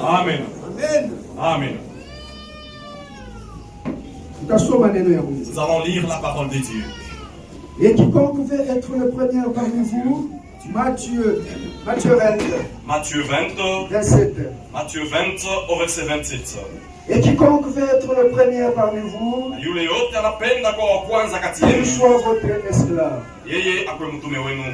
Amen. Amen. Amen. Nous allons lire la parole de Dieu. Et quiconque veut être le premier parmi vous, Matthieu 20. Matthieu 20, 27. Matthieu 20 au verset 27. Et quiconque veut être le premier parmi vous, Yule yote anapenda kwa kwanza kati yenu, soit votre esclave. yeye akwe mtume wenu.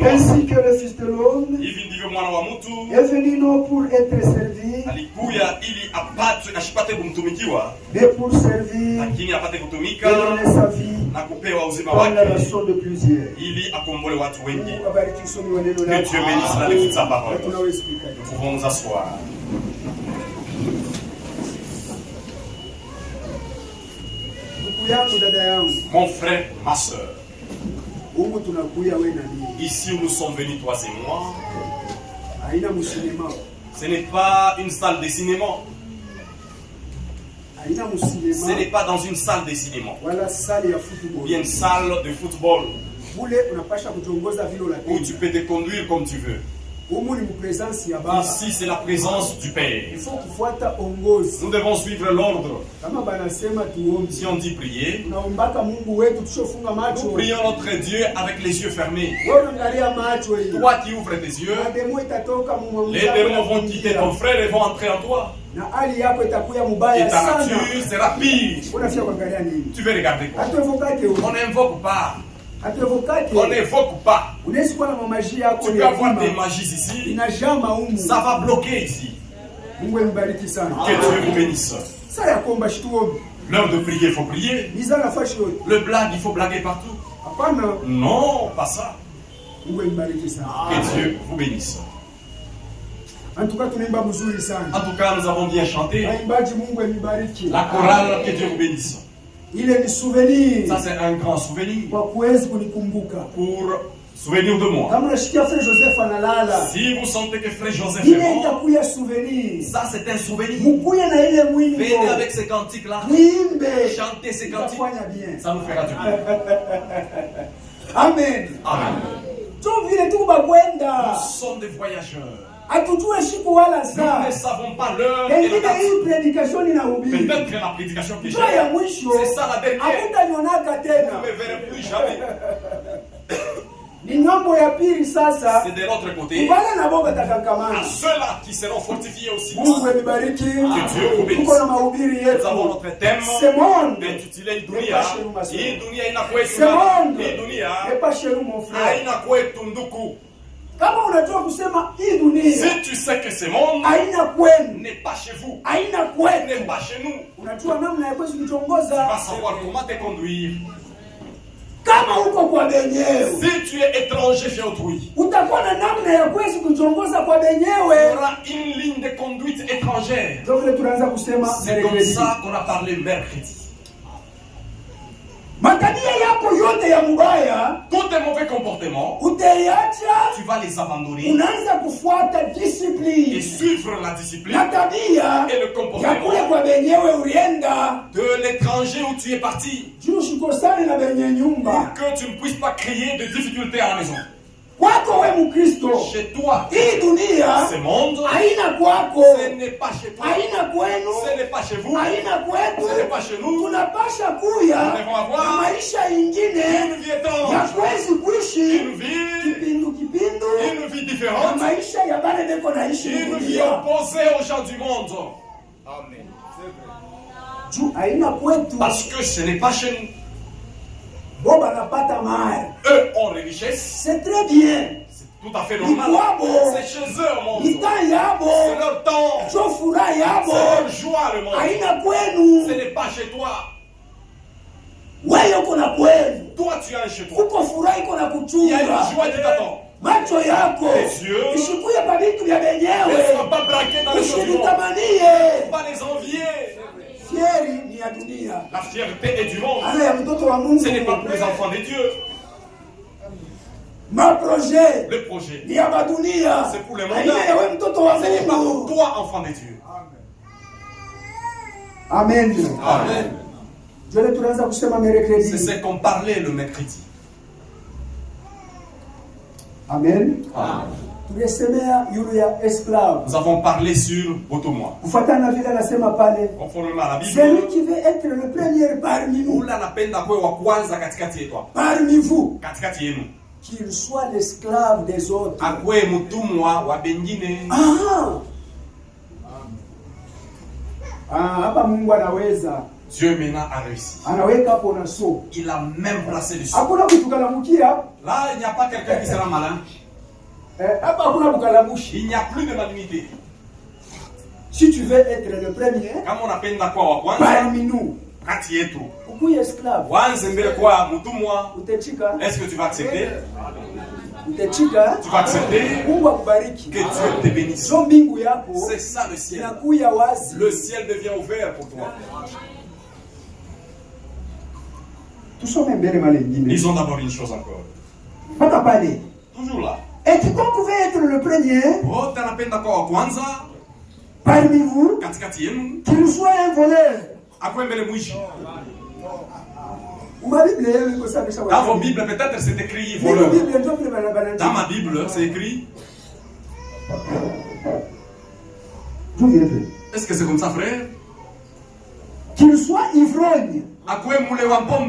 Ainsi que le Fils de l'homme Hivi ndivyo mwana wa mtu est venu non pour être servi, alikuya ili ashipate kumtumikiwa, mais pour servir lakini apate et kutumika donner sa vie na kupewa uzima par la wake rançon de plusieurs. ili akombole watu wengi. Mungu abariki usomi wa neno Que lako. Dieu bénisse la lecture de sa parole. Tunaweza Nous pouvons nous asseoir. ndugu yangu, dada yangu, Mon frère, ma soeur, humu tunakuya wewe na mimi. ici où nous sommes venus, toi et moi, Haina musinema. ce n'est pas une salle de cinéma. Haina Ce musinema. n'est pas dans une salle de cinéma. Wala sali ya Ou football. bien une salle de football Ule unapasha kutongoza vile où unapenda. tu peux te conduire comme tu veux. Humu ni presence ya Baba. Ici, c'est la présence du Père. Il faut kufuata ongozi. Nous devons suivre l'ordre. Kama banasema tuombe. Si on dit prier, Tunaombaka Mungu wetu tushofunga nous macho. prions notre Dieu avec les yeux fermés. Wewe unaangalia macho hiyo. Toi qui ouvres tes yeux, Mademo itatoka mu les démons vont quitter ton frère et vont entrer en toi. na hali yako itakuya Et mubaya ta sana. nature sera pire. Unafia kuangalia nini? Tu veux regarder quoi? Atuevokake On huko. n'invoque pas. Atuevokake. On n'invoque pas. Unaweza kuwa na mamaji yako Tu ni peux avoir des yakima. magies ici. Inajama humu. Ça va bloquer ici. Mungu mbariki sana. Que Dieu vous bénisse. Sasa ya kuomba shituombe. L'heure de prier, il faut prier. Biza nafasi yote. Le blague, il faut blaguer partout. Hapana. Non, pas ça. Mungu mbariki sana. Que Dieu vous bénisse. En tout cas tunaimba mzuri sana. En tout cas, nous avons bien chanté. Waimbaji Mungu mbariki. La chorale, que Dieu vous bénisse. Ile ni souvenir. Ça, c'est un grand souvenir Kwa kuwezi kunikumbuka. pour souvenir de moi. Kama unashikia Frère Joseph analala. Si vous sentez que frère Joseph est Ile mort, itakuya souvenir. ça, c'est un souvenir. Mukuye na ile mwimbo. Venez avec ces cantiques-là. Muimbe. Chantez ces cantiques. Itafanya bien. Ça nous fera du bien. Amen. Amen. Tu vile tu Nous bakwenda. sommes des voyageurs. Hatujue siku wala Nous saa. ne savons pas l'heure et la Pengine date. hii predication inahubiri. Peut-être que la prédication que j'ai, Njoo ya mwisho. c'est ça la dernière. Hakutanionaka Vous tena. ne me verrez plus jamais. Ni ngambo ya pili sasa. C'est de l'autre côté. Kubala na boga À takakamana. ceux-là qui seront fortifiés aussi. Mungu amibariki. Que Dieu vous bénisse. Tuko na mahubiri Nous avons yetu. notre thème Ce monde. intitulé Dunia. Hii dunia inakwetu. Ce monde. Hii dunia n'est pas chez nous mon frère. haina kwetu ndugu. Kama unajua kusema hii dunia Si tu sais que ce monde haina kwenu, n'est pas chez vous, haina n'est kwetu, pas chez nous, unajua namna ya kuweza tu vas kutongoza. savoir comment te conduire. Kama uko kwa benyewe, Si tu es étranger chez autrui, utakuwa na namna ya kuweza kutongoza kwa il y benyewe. aura une ligne de conduite étrangère. Ndio vile tunaanza kusema C'est comme mercredi. ça qu'on a parlé mercredi. Matabia yako yote ya mbaya Tous tes mauvais comportements, utaiacha, tu vas les abandonner unaanza kufuata et discipline suivre la discipline na tabia et le ya kule comportement kwa benyewe ulienda de l'étranger où tu es parti. juu usikosane na benye nyumba Pour que tu ne puisses pas créer de difficultés à la maison. kwako. We Mkristo, Chez toi, hii dunia ce monde, haina kwako, ce n'est pas chez toi, haina kwenu, ce n'est pas chez vous, haina kwetu. ce n'est pas chez nous. Tunapasha kuya Nous devons avoir na maisha ingine une vie ya étrange, kwezi kuishi une vie, kipindu kipindu une vie na différente, maisha ya bale beko naishi une vie dunia. opposée aux gens du monde. Amen. Juu haina kwetu, Parce que ce n'est pas chez nous. bo banapata mali. Eux ont les richesses, C'est très bien, tout à fait ni normal. kwabo, C'est chez eux au monde. ni temps yabo, C'est leur temps, jo furaha c'est yabo, leur joie le monde. haina Ce kwenu. n'est pas chez toi. Wewe uko na kwenu, Toi, tu as un chez toi. kuko furaha iko na Il y a une kuchunga. joie qui t'attend. Macho yako Les yeux ishikuye pa vitu vya ne benyewe, sois pas braqué dans les choses du monde. usivitamanie. Pas les envier. Fieri ni ya dunia, La fierté est du monde. ale ya mtoto wa Mungu. Ce n'est pas pour les enfants des dieux. Ma projet Le projet, ni ya madunia, c'est pour les haina ya mondains. we mtoto wa Ce n'est pas pour Mungu. toi, enfant des dieux. Amen. Amen. Jole tunaanza kusema C'est mercredi. ce qu'on parlait le mercredi. Amen. Amen. tulisemea yule ya esclave. Nous avons parlé sur Botomoa. Kufuatana na vile anasema pale, Conformément à la Bible, celui qui veut être le premier parmi nous, ule anapenda kuwe wa kwanza katikati yetu, parmi vous, katikati yenu, qu'il soit l'esclave des autres. akuwe mtumwa wa bengine. Hapa Mungu anaweza. Dieu maintenant a réussi. Anaweka hapo na so. Il a même placé dessus. Hakuna kutukalamukia. Là, il n'y a pas quelqu'un qui sera malin. Hapa hakuna kukalamushi. Il n'y a plus de malignité. Si tu veux être le premier, kama unapenda kuwa wa kwanza parmi nous, kati yetu, ukuye esclave, wanze mbele kwa mtumwa, utachika. Est-ce que tu vas accepter? Utachika. Tu vas accepter? Mungu akubariki. Que Dieu te bénisse. So mbingu yako, c'est ça le ciel. Inakuya wazi. Le ciel devient ouvert pour toi. Tusome mbele mali nyingine. Lisons d'abord une chose encore. Pata pale. Toujours là. Et quiconque pouvait être le premier, wote anapenda kuwa wa kwanza parmi vous, katikati yenu, qu'il soit un voleur. akuwe mbele mwishi. Dans vos Bibles, peut-être c'est écrit voleur. Dans ma Bible, c'est écrit. Est-ce que c'est comme ça, frère? Qu'il soit ivrogne.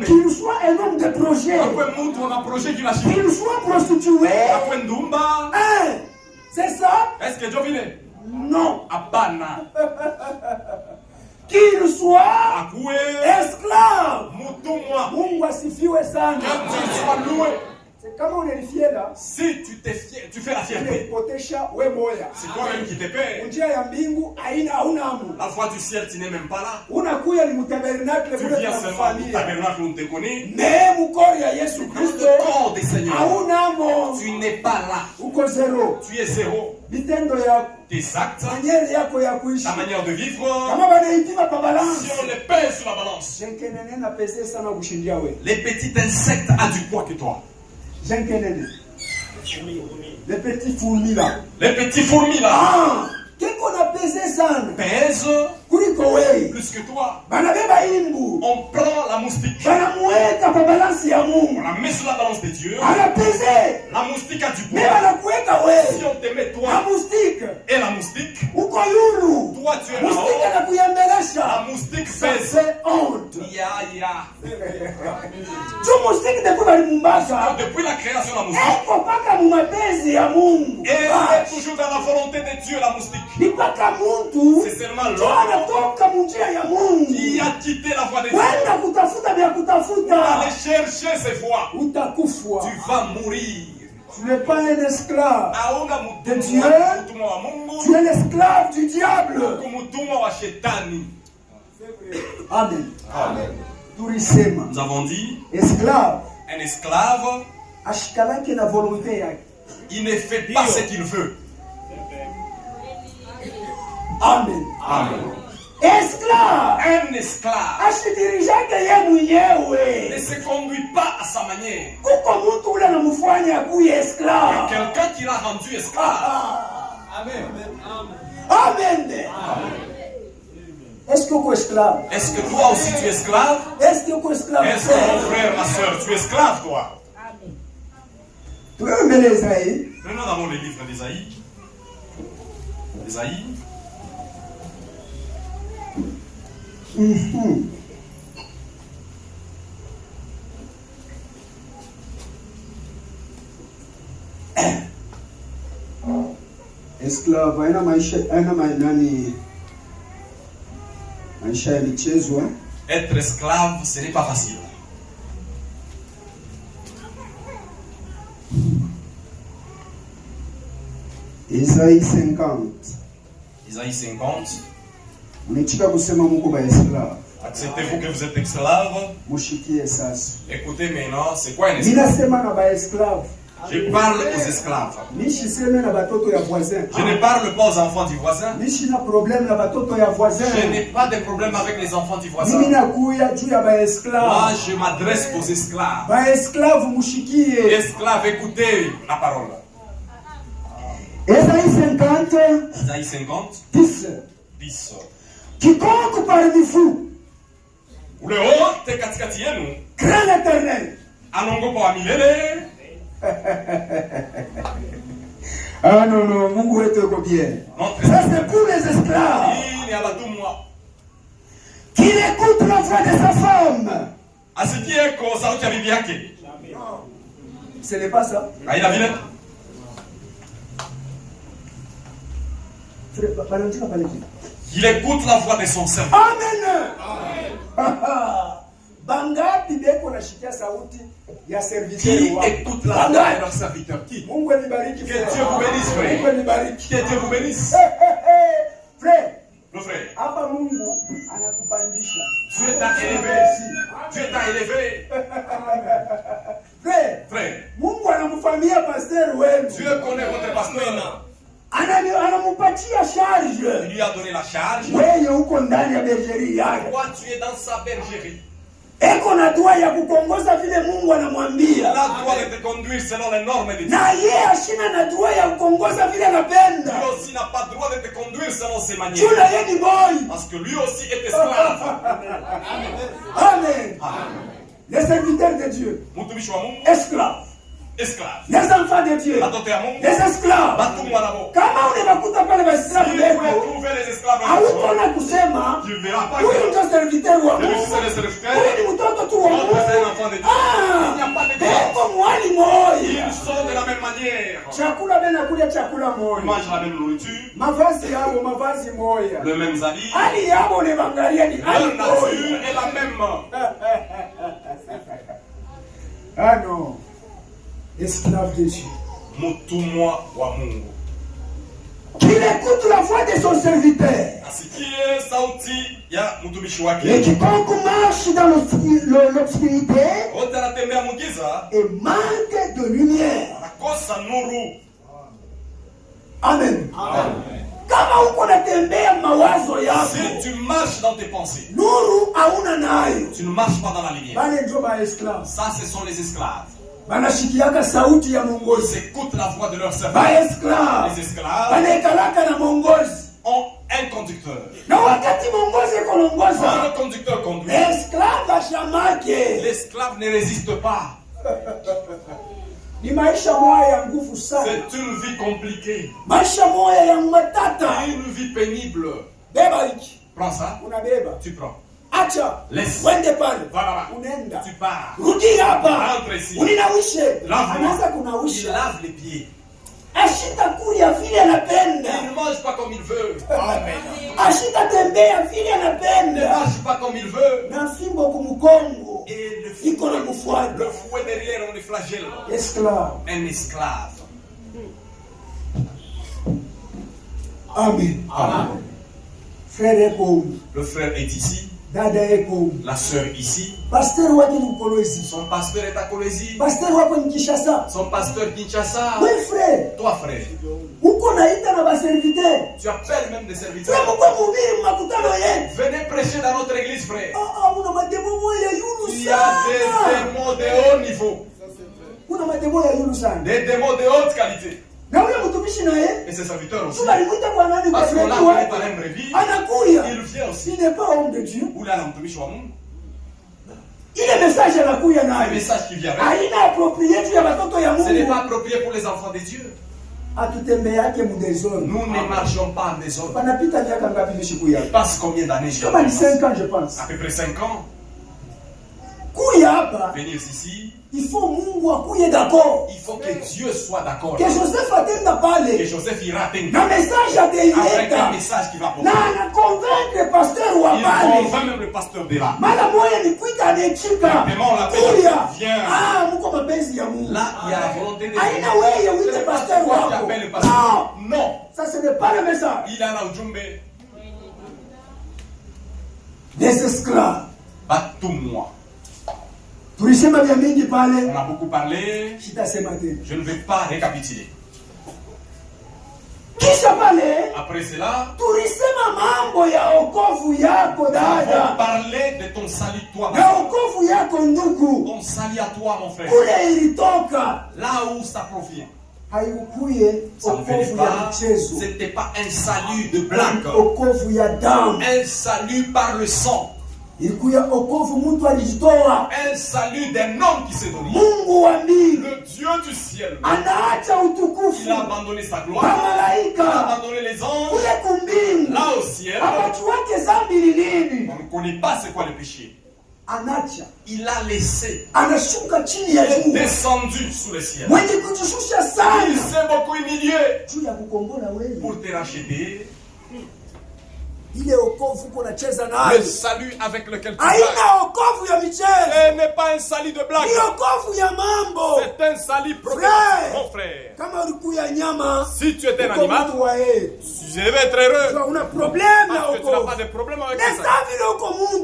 Qu'il soit un homme de projet. Qu'il soit prostitué. C'est ça? Est-ce que Dieu vile? Non. Abana. Qu'il soit esclave. Mungu asifiwe sana. Que tu sois loué. C'est comme on est fier là. Si tu t'es fier, tu fais la fierté. C'est toi-même qui te paie. La voix du ciel, tu n'es même pas là. Tu viens seulement au tabernacle où on te connaît. Mais le corps des seigneurs, tu n'es pas là. Tu es zéro. Tes actes, ta manière de vivre, si on les pèse sur la balance, les petits insectes ont du poids que toi. Les petits fourmis là. Les petits fourmis là. Qu'est-ce qu'on a pesé ça? Pèse plus que toi. On prend la moustique. On la met sur la balance de Dieu. La moustique a du poids. Si on te met toi et la moustique, toi tu es là-haut. La moustique pèse. Depuis la création de la moustique, et elle est toujours dans la volonté de Dieu, la moustique. C'est seulement l'homme qui a quitté la voie de Dieu pour aller chercher ses voies. Tu vas mourir. Tu n'es pas un esclave de Dieu, tu es l'esclave du diable. Amen. Amen. Nous avons dit, esclave. Un esclave, il ne fait pas ce qu'il veut. Amen. Amen. Esclave. Un esclave ne se conduit pas à sa manière. Quelqu'un qui l'a rendu esclave. Amen. Amen. Est-ce que tu es esclave? Est-ce que toi aussi tu es esclave? Est-ce que tu es esclave? Est-ce que mon frère, ma soeur, tu es esclave toi? Prenons d'abord le livre d'Ésaïe. Ésaïe. Esclave aina maisha ya michezo. Être esclave, ce n'est pas facile. Isaïe 50. Isaïe 50. Acceptez-vous que vous êtes esclave? Écoutez maintenant, c'est quoi un esclave? Je parle aux esclaves. Je ne parle pas aux enfants du voisin. Je n'ai pas de problème avec les enfants du voisin. Moi, je m'adresse aux esclaves. Esclaves, écoutez la parole. Isaïe 50. 10. Quiconque parmi vous, craint l'Éternel. Ah non, non, Mungu wetu yuko bien. Ça c'est pour les esclaves. Qu'il écoute la voix de sa femme. Ce n'est pas ça. Il écoute la voix de son servant. Amen. Bangapi beko nashikia sauti ya serviteur. Qui écoute la voix de leur serviteur? Qui? Mungu anibariki. Que Dieu vous bénisse, frère. Mungu anibariki. Que Dieu vous bénisse. Frère. Le frère. Hapa Mungu anakupandisha. Dieu t'a élevé. Dieu t'a élevé. Frère. Mungu anamfanyia pasteur wenu. Dieu connaît votre pasteur. Anamupatia charge. Il lui a donné la charge. Wewe uko ndani ya bergerie yake. Toi tu es dans sa bergerie. Eko na droit ya kukongoza vile Mungu anamwambia. La droit de te conduire selon les normes de Dieu. Na yeye ashina na droit ya kukongoza vile anapenda. Lui aussi n'a pas droit de te conduire selon ses manières. Tuna yeye ni boy. Parce que lui aussi est esclave. Amen. Les serviteurs de Dieu. Mtumishi wa Mungu. Esclaves. Esclave. Les enfants de Dieu. Les esclaves. Kama unakuta pale esclaves leo, hautaona kusema huyu ndio serviteur wa Mungu. Huyu ni mtoto tu wa Mungu. Eko mwali moja. Ils sont de la même manière. Chakula bena kulia chakula moja. Ils mangent la même nourriture. Mavazi yao mavazi moja. Les mêmes habits. Hali yao ni bangalia ni hali moja. Leur nature est la même. Ah non. Esclave de Dieu. Mutumwa wa Mungu. Qu'il écoute la voix de son serviteur. Asikie sauti ya mtumishi wake. Et quiconque marche dans l'obscurité et manque de lumière. Akosa nuru. Amen. Kama uko natembea mawazo yako. Si tu marches dans tes pensées. Nuru hauna nayo. Tu ne marches pas dans la lumière. Bale ndio ba esclaves. Ça ce sont les esclaves. Banashikiaka sauti ya mongozi. Ils écoutent la voix de leur servant. Ba esclaves. Les esclaves banaekalaka na mongozi. Ont un conducteur. Na wakati mongozi kolongoza. Quand le conducteur conduit. Esclave ashamake. L'esclave ne résiste pas. Ni maisha moya ya nguvu sana. C'est une vie compliquée. Maisha moya ya matata. Une vie pénible. Beba hiki. Prends ça. Unabeba. Tu prends. Acha. Laisse. Wende pale. Va là-bas. Unenda. Tu pars. Rudi hapa. Rentre ici. Uninawishe. Lave-moi. Kunawisha. Il lave les pieds. Ashita kulia vile anapenda. Il ne mange pas comme il veut. Amen. Ashita tembea vile Il ne anapenda. marche pas comme il veut. Na fimbo kumkongo. Et iko na mfuata. Le fouet derrière on les flagelle. Esclave. Un esclave. Amen. Amen. Frère eko. Le frère est ici. Dada eko. La sœur ici. Pasteur wake ni Kolwezi. Son pasteur est à Kolwezi. Pasteur wako ni Kinshasa. Son pasteur Kinshasa. Oui frère. Toi frère. Uko naita na baserviteur. Tu appelles même des serviteurs. Venez prêcher dans notre église frère. Il y a des démons de haut niveau. Des démons de haute qualité. Et ses serviteurs aussi. Parce qu'on l'a appelé par un brebis. Il vient aussi. Il n'est pas homme de Dieu. Ou là, l'entourage wa Mungu. Il est message à la couille. Un message qui vient avec. Ce n'est pas approprié pour les enfants de Dieu. Nous ne marchons pas en désordre. Il passe combien d'années? 5 ans je pense. À peu près 5 ans. Venir ici. Il faut Mungu akuye d'accord. Il faut que Dieu soit d'accord. Que Joseph atenda pale. Que Joseph ira atteindre. Na message avec un message qui va porter. Na convaincre pasteur wa pale. Il convainc même le pasteur de là. Mala moya ni kuita anechika. Vraiment la paix vient. Ah, muko mapenzi ya Mungu. Là, il y a la volonté de Dieu. Aina wewe uite pasteur wako. Non. Ça ce n'est pas le message. Il a la ujumbe. Les esclaves. Batumwa. On a beaucoup parlé. Je ne vais pas récapituler. Après cela, on va parler de ton salut toi. Ton salut à toi mon frère. Là où ça provient. Ça ne venait pas, c'était pas un salut de blague. Un salut par le sang. ilikuya okovu mtu alijitoa. Un salut d'un homme qui s'est donné. Mungu wa mbingu, le Dieu du ciel, anaacha utukufu. Il a abandonné sa gloire. Malaika, il a abandonné les anges. Kule kumbingu, là au ciel. Abachuake zambi ni nini? On ne connaît pas c'est quoi le péché. Anacha, il a laissé. Anashuka chini ya jua. Descendu sous le ciel. Mwenye kujishusha sana. Il s'est beaucoup humilié. Juu ya kukombola wewe. Pour te racheter. Ile okovu uko nacheza nayo. Le salut avec lequel tu haina okovu ya michezo. Ce n'est pas un salut de blague. Ni okovu ya mambo. C'est un salut prophétique, mon frère. Kama ulikuya nyama, si tu étais un animal, tu devais être heureux. Una problème parce que tu n'as pas de problème avec ça.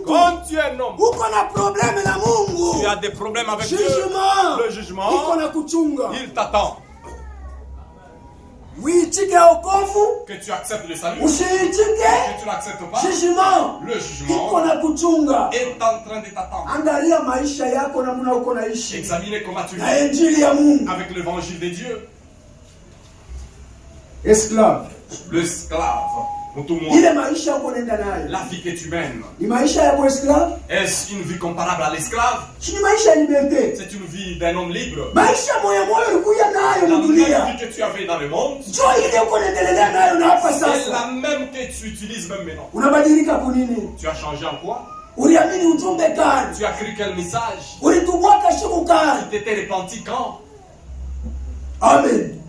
Quand tu es un homme, uko na problème na Mungu. Tu as des problèmes avec Dieu. Le jugement, iko na kuchunga. Il t'attend. Oui, que tu acceptes le salut. Que tu n'acceptes pas. Jugement. Le jugement est en train de t'attendre. Examinez comment tu vis avec l'évangile de Dieu. Esclave. L'esclave. La vie que tu mènes. Est-ce une vie comparable à l'esclave? C'est une vie d'un homme libre. La même vie que tu avais dans le monde, c'est la même que tu utilises même maintenant. Tu as changé en quoi? Tu as cru quel message? Tu t'étais repenti quand? Amen.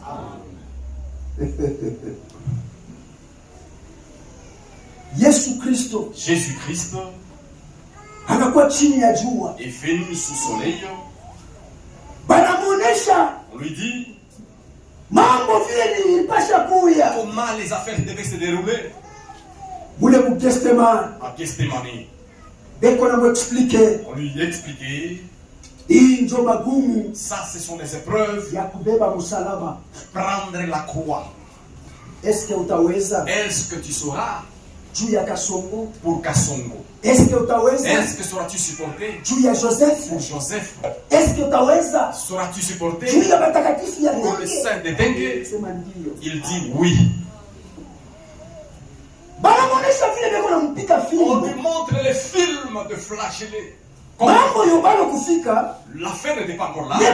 Jésus-Christ est venu sous soleil. On lui dit comment les affaires devaient se dérouler. En Gethsémani. On lui expliquait. Ça, ce sont les épreuves. Prendre la croix. Est-ce que tu sauras pour Kassongo? Est-ce que sauras-tu supporter pour Joseph? Sauras-tu supporter pour le saint de Dengue? Il dit oui. On lui montre les films de flagellés. La fin n'était pas encore là. Et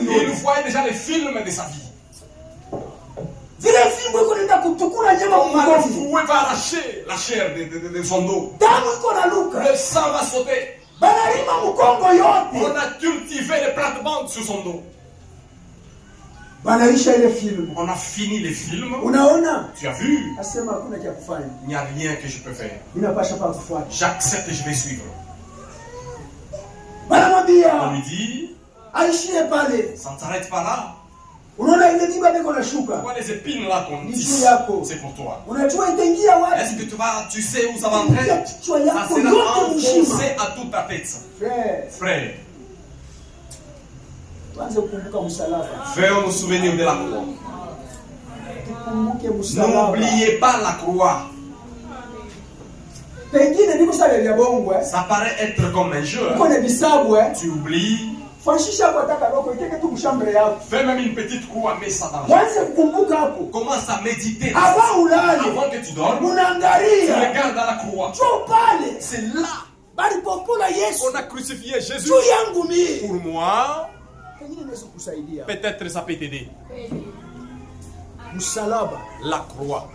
il voyait déjà les films de sa vie. Comment le fouet va arracher la chair de son dos. Le sang va sauter. On a cultivé les plates-bandes sur son dos. On a fini les films. Tu as vu? Il n'y a rien que je peux faire. J'accepte et je vais suivre. On lui dit, ça ne s'arrête pas là. Pourquoi les épines là qu'on tisse? C'est pour toi. Est-ce que tu sais où ça va entrer? Ça sera enfoncé à toute ta tête. Frère. Faisons nous souvenir de la croix. N'oubliez pas la croix. Ça paraît être comme un jeu. Tu oublies. Fais même une petite croix, mets ça dans la main. Commence à méditer. Avant que tu dormes, tu regardes dans la croix. C'est là qu'on a crucifié Jésus. Pour moi, peut-être ça peut t'aider. La croix,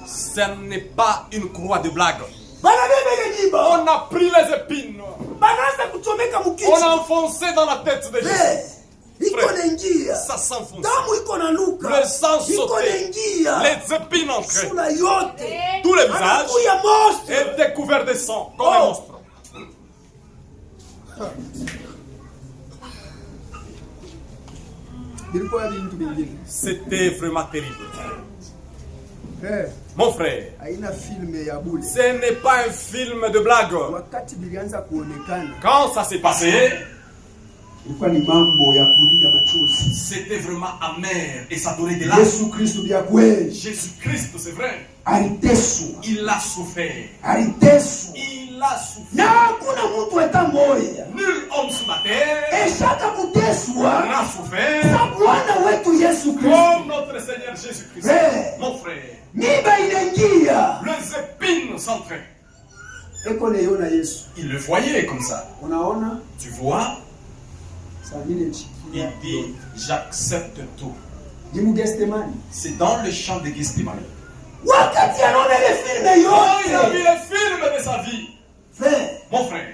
ce n'est pas une croix de blague. On a pris les épines. On a enfoncé dans la tête de Jésus. Frère, ça s'enfonce. Le sang sautait. Les épines entraient. Tout le visage est découvert de sang comme un monstre. C'était vraiment terrible. Mon frère, ce n'est pas un film de blague. Quand ça s'est passé, c'était vraiment amer et ça donnait des larmes. Jésus-Christ, c'est vrai. Il a souffert. Il a souffert. Nul homme sur la terre n'a souffert comme notre Seigneur Jésus-Christ. Mon frère, les épines s'entraient. Il le voyait comme ça. Tu vois? Il dit, j'accepte tout. C'est dans le champ de Gethsémani. Il a vu le film de sa vie. Mon frère,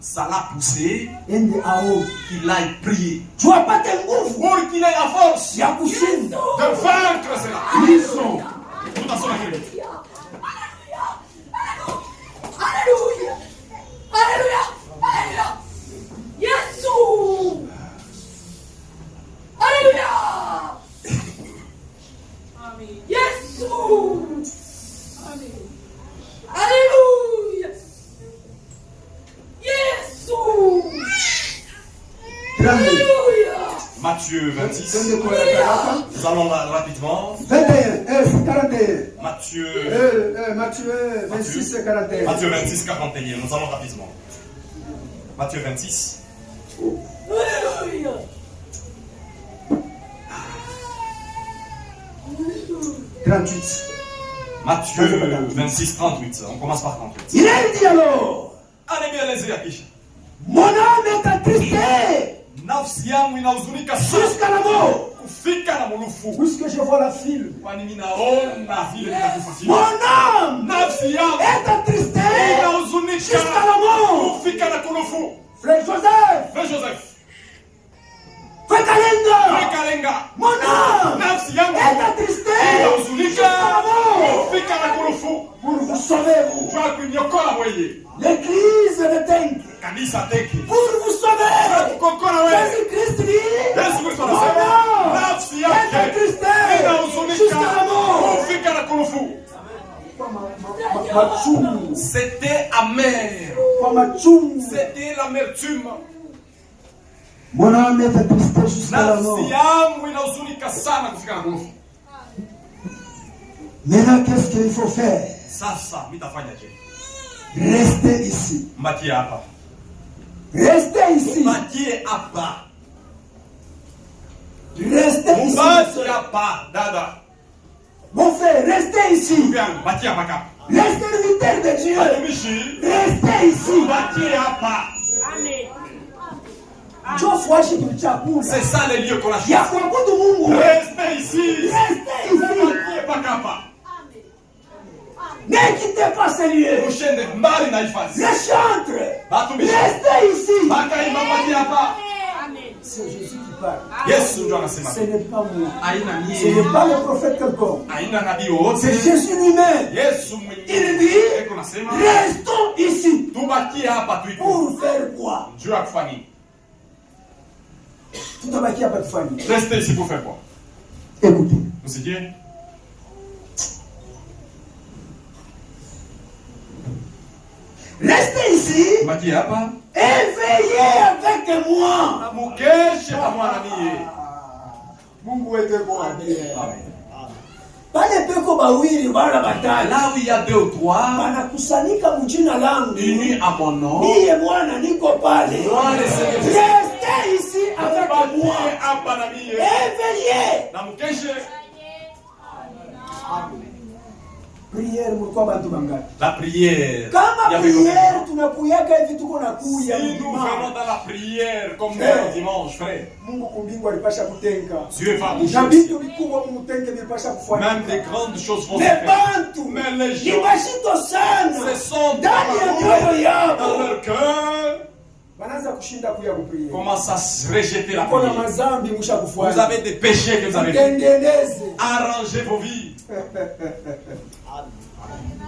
ça l'a poussé qu'il aille prier pour qu'il ait la force de vaincre cela. Tout à son activité. Alléluia! Alléluia! Alléluia! Jésus! Alléluia! Amen. Jésus! Amen. Alléluia! Jésus! Alléluia! Matthieu 26. Nous allons rapidement. 41. Matthieu 26, 41. Matthieu 26, 41. Nous allons rapidement. Matthieu 26. Alléluia. 38. Matthieu 26, 38. On commence par 38. Il a dit alors, allez bien les yeux. mon âme est attristé Nafsi yangu inahuzunika jusqu'à la mort. Kufika na mulufu. Puisque je vois la film. Kwani ninaona vile nitakufa. Mon âme nafsi yangu est attristé inahuzunika jusqu'à la mort. Kufika na kulufu. Frère Joseph. Frère Joseph. Frère Kalenga. Frère Kalenga. Mon âme nafsi yangu est attristé inahuzunika jusqu'à la mort. Kufika na kulufu. Pour vous sauver vous. Kwa kunyokola mweye. L'église de Tenki. Kanisa teki. Pour vous sauver. Kukokola wewe. Jésus-Christ dit. Yesu Kristo Mon anasema âme nafsi est yake attristé inahuzunika jusqu'à la mort. kufika na kulufu. C'était amer. C'était l'amertume. Mon âme est attristé jusqu'à la mort. Nafsi yangu inahuzunika sana kufika na kulufu. Maintenant, qu'est-ce qu'il faut faire? Sasa mitafanya je? Restez ici. Mbakie hapa. Restez ici. Mbakie hapa. Restez ici. Mbakie hapa, dada. Mon frère, restez ici. Bien, mbakie hapa kapa. Les serviteurs de Dieu. Watumishi, Restez ici. mbakie hapa. Amen. C'est ça les lieux qu'on a choisi. Restez ici. Restez ici. Mbakie hapa kapa. Ne quittez pas ce lieu. Ushende mbali na hifadhi. Les chantres. Watumishi, Restez ici. makaima mbakie hapa. C'est Jésus qui parle. Yesu ndio anasema. Ce n'est pas moi. Aina Ce n'est pas le prophète quelconque. Aina nabii wote. C'est Jésus lui-même. Yesu mwenyewe. Il dit, Eko nasema, restons ici. tubakie hapa tu. Pour faire quoi? Dieu akufanya nini? Tutabakia hapa kufanya nini? Restez ici pour faire quoi? Écoutez. Msikie. Restez ici. Bakie hapa. Et veillez avec moi. Na mukeshe pamoja na mie. Mungu wetu kwa ndiye. Amen. Pale peko bawili wala batatu. Là où il y a 2 ou 3 wanakusanyika mjina langu. unis à mon nom. Niye Bwana niko pale. Moi le Seigneur. Restez ici avec moi. Hapa na mie. Et veillez. Na mukeshe. Prière mlikuwa bantu bangapi? La prière. Kama prière tunakuyaka hivi tuko na kuya. Si nous venons dans la prière comme le dimanche, frère. Mungu kumbingu alipasha kutenga. Dieu va bouger. Na vitu vikubwa Mungu tenge vilipasha kufanya. Même des grandes choses vont se faire. faire. Mais les gens, Nibashito sana. Ce sont ndani ya mioyo yao. Dans leur cœur. Wanaanza kushinda kuya kuprier. Commence à rejeter la Kuna prière. mazambi mshakufanya. Vous avez des péchés que vous avez fait. Tengeneze. Arrangez vos vies.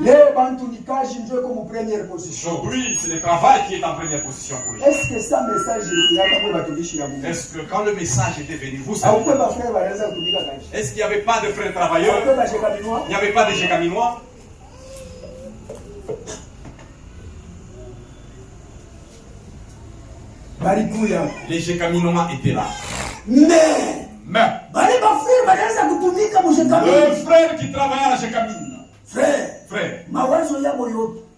Leo bantu ni kazi ndio comme première position. Aujourd'hui, c'est le travail qui est en première position pour lui. Est-ce que ça message yaka kwa batumishi ya Mungu? Est-ce que quand le message était venu, vous savez, est-ce qu'il n'y avait pas de frères travailleurs? Il n'y avait pas de Jécaminois? Les Jécaminois étaient là. Mais le frère qui travaillait à la Jécamine, frère,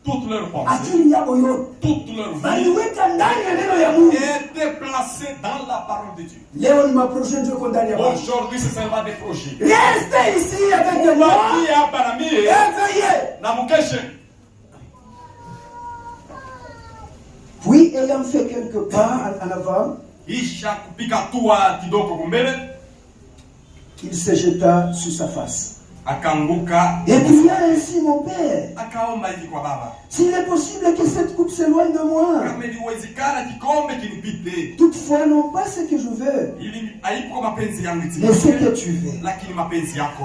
toute leur pensée, toute leur vie était placée dans la parole de Dieu. Aujourd'hui, c'est seulement des projets. Restez ici avec moi. Puis, ayant fait quelques pas en avant, Isha kupiga hatua kidogo kumbele, il se jeta sur sa face. Akanguka Et pria ainsi, mon père, akaomba hivi kwa baba, s'il est possible que cette coupe s'éloigne de moi. kama iliwezekana kikombe kinipite, Toutefois, non pas ce que je veux, ili haipo mapenzi yangu mais ce itimie, que tu veux. lakini mapenzi yako.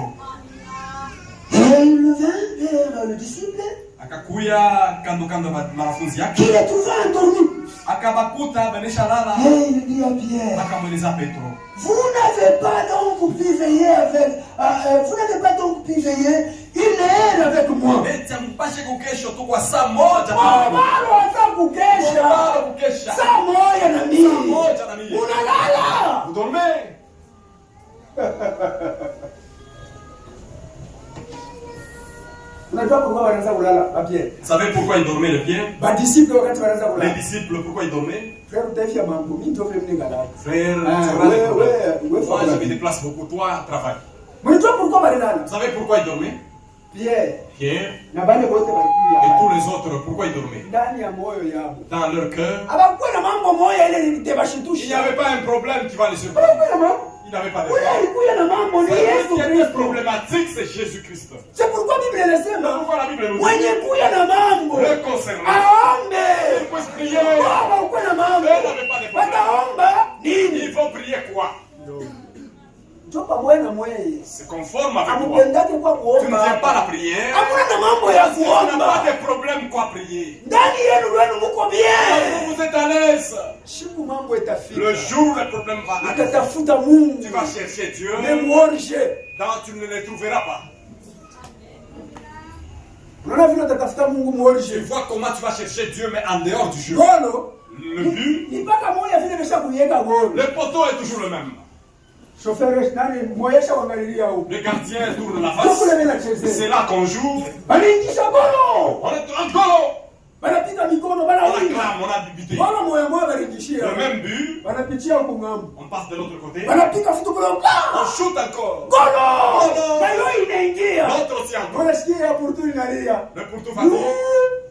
Et il vint vers le disciple Akakuya kando kando ya wanafunzi yake, qui les trouva endormis. akabakuta banesha lala, Et il dit à Pierre, akamweleza Petro, vous n'avez pas donc pu veiller avec, vous n'avez pas donc pu veiller une heure avec moi. eti ampashe kukesho tu kwa saa moja Bado hata kukesha kukesha saa moja na mimi saa moja na mimi unalala. udorme. Unajua pourquoi wanaanza kulala Pierre? Vous savez pourquoi il dormait le Pierre? Ba disciples wakati wanaanza Les kulala. disciples, pourquoi ils dormaient? Frère utafia mambo, mimi ndio mimi ngalala. Frère, moi je me déplace beaucoup, toi travaille. Mnajua pourquoi walilala? Vous savez pourquoi ils dormaient? Pierre Pierre na bale wote et walikuja. tous les autres, pourquoi ils dormaient? Ndani ya moyo yao. Dans leur cœur, Abakuwa na mambo moja ile il n'y nilitebashitusha. avait pas un problème qui va les surprendre. Abakuwa na mambo. Il n'avait pas de Ule problème. alikuja na mambo ni Ce Yesu qui était Kristo. problématique, c'est Jésus-Christ. C'est pourquoi Bible C'est inasema pourquoi la Bible nous dit, mwenye kuja na mambo le concernant, aombe. ils peuvent prier. Wao kuwa na mambo. Eux n'avaient pas de problème. Wataomba nini? Ils vont prier quoi? Ndio pamoja na mweye. C'est conforme avec toi. Amupendake kwa Tu ne viens pas kuomba. la prière. Hakuna na mambo ya Tu n'as kuomba. pas de problème quoi prier. Ndani yenu wenu mko bien. Vous êtes à l'aise. Siku mambo itafika. Le jour où le problème va arriver, Utatafuta Mungu. tu vas chercher Dieu. Memworje. Tu ne le trouveras pas. Unaona vile utatafuta Mungu Tu muorje. vois comment tu vas chercher Dieu, mais en dehors du jeu. Golo. Le but, Ni paka moja vile besha kuiweka golo. le poteau est toujours le même. Chauffeur nani moyesha kuangalilia huko. Le gardien tourne la Huko face. vile nachezea. C'est là qu'on joue. Banaingisha golo. On est en golo. Banapita mikono On banawinga. acclame, on a débuté. Golo moya moya baningishia. Le même but, Banapitia huko ngambo. on passe de l'autre côté. Banapika futu golo. On shoot encore. Golo. Golo. Na hiyo inaingia. L'autre aussi encore. Unasikia pourtu inalia. Le pourtour va dire,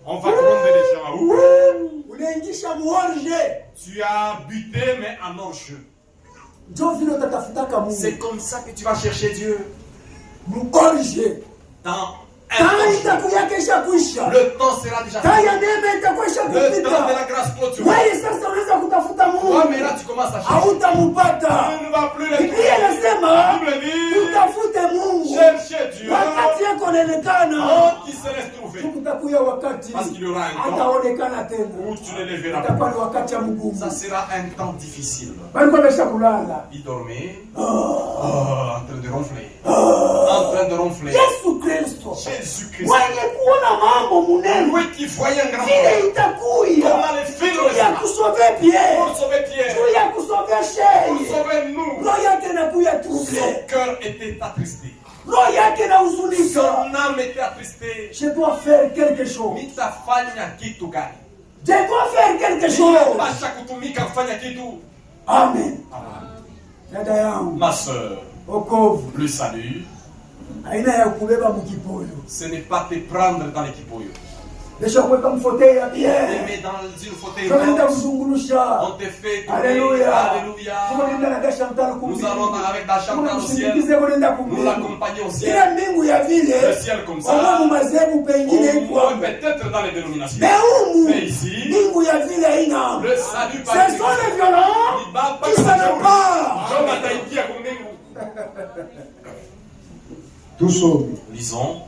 on va gronder les gens. Ouh. Unaingisha muorje. Tu as buté, mais en hors-jeu. Ndio vile utatafutaka Mungu. C'est comme ça que tu vas chercher Dieu. Muorje. Dans un Tani hors-jeu. itakuya kesha kuisha. Le temps sera déjà Tani ya fini. neema itakuwa Le temps de la kupita. grâce clôture. Wewe sasa unaweza kutafuta Ouais, Mungu. mais là tu commences à chercher. Hautamupata. Tu ne vas plus le Biblia trouver. inasema La Bible dit, tutafute Mungu. cherchez Dieu. Wakati yako unaonekana. Oh, qui se laisse trouver. Kutakuya wakati Parce qu'il y aura un temps hataonekana tena. où tu ne les verras Itakuwa pas. ni wakati ya mgumu. Ça sera un temps difficile. Bali kwa mesha kulala. Il dormait, en train de ronfler. En train de ronfler. Yesu Kristo. Jésus-Christ. Mwenye kuona mambo munene. Lui qui voyait un grand Vile problème. itakuya. Comment les filles Juu ya le kusove Pierre. pour sauver Pierre, Juu ya kusove pour Shei. sauver nous. Roho yake inakuya Son trouble. cœur était attristé. Roho yake inahuzunika. Son âme était attristée. Je dois faire quelque chose. Nitafanya kitu gani? Je dois faire quelque chose. Pasha kutumika kufanya kitu. Amen. Dada yangu, Ma sœur, okovu le salut, aina ya kubeba mkipoyo. ce n'est pas te prendre dans l'équipoyo. Lesha kuweka mfotei ya Te bien. met dans une fauteuil Tunaenda rose. kuzungulusha. On te fait tourner. Alléluia. Alléluia. Tunaenda na dasha mtalo kumbi. Nous allons avec la chante au ciel. Tunasindikize kwenda kumbi. Nous l'accompagnons au ciel. Ila mbingu ya vile. Le ciel comme ça. Omo mazebu pengine Au iko. moins, peut-être dans les dénominations. Mais umu. Mais ici, Mbingu ya vile haina. le salut par Ce sont les violents qui s'en emparent. Jean ataingia kwa mbingu. Tusome. Lisons.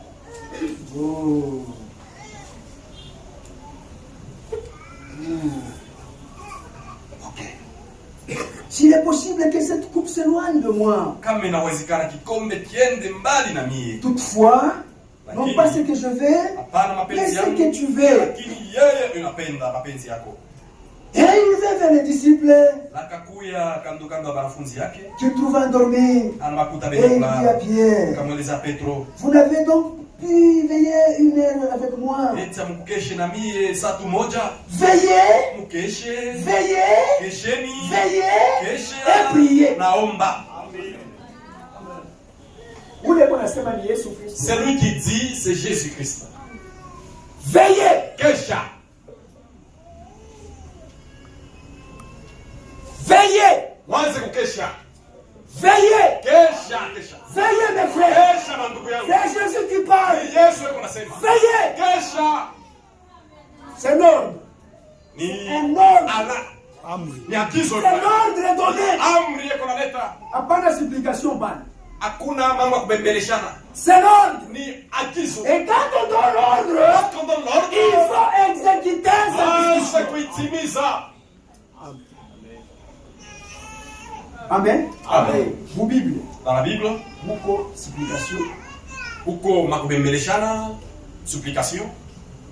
Oh. Ok. S'il est possible que cette coupe s'éloigne de moi. Kama inawezekana kikombe kiende mbali na mie. Toutefois, non pas ce que je veux, Hapana mais mapenzi ce yangu. que tu veux. Lakini yeye unapenda mapenzi yako. Et il vint vers les disciples Akakuya kando kando ya wanafunzi yake. qui trouvent endormis. Anakuta Et il dit à benekula. Pierre, Kamweleza Petro. vous n'avez donc pu veiller une heure avec moi. Eti mkeshe na mie saa tu moja. Veillez, Mkeshe. veillez, Kesheni. veillez Keshe. et priez. Naomba. Ule unasema ni Yesu Kristo. Celui qui dit, c'est Jésus-Christ. Veillez. Kesha. Veillez. Kesha. Veillez mes frères. Kesha bandugu yangu. C'est Jésus qui parle. Yesu yuko nasema. Veillez. Kesha. C'est un ordre. Ni Un ordre. ala. Ni agizo. C'est l'ordre donné. Amri yako naleta. Hapana supplication bana. Hakuna mambo ya kubembeleshana. C'est l'ordre. Ni agizo. Et quand on donne l'ordre, Quand on donne l'ordre, il faut exécuter sa mission. kuitimiza. Amen. Amen. Mu Bible. Dans la Bible, Muko supplication. uko makubembeleshana, supplication,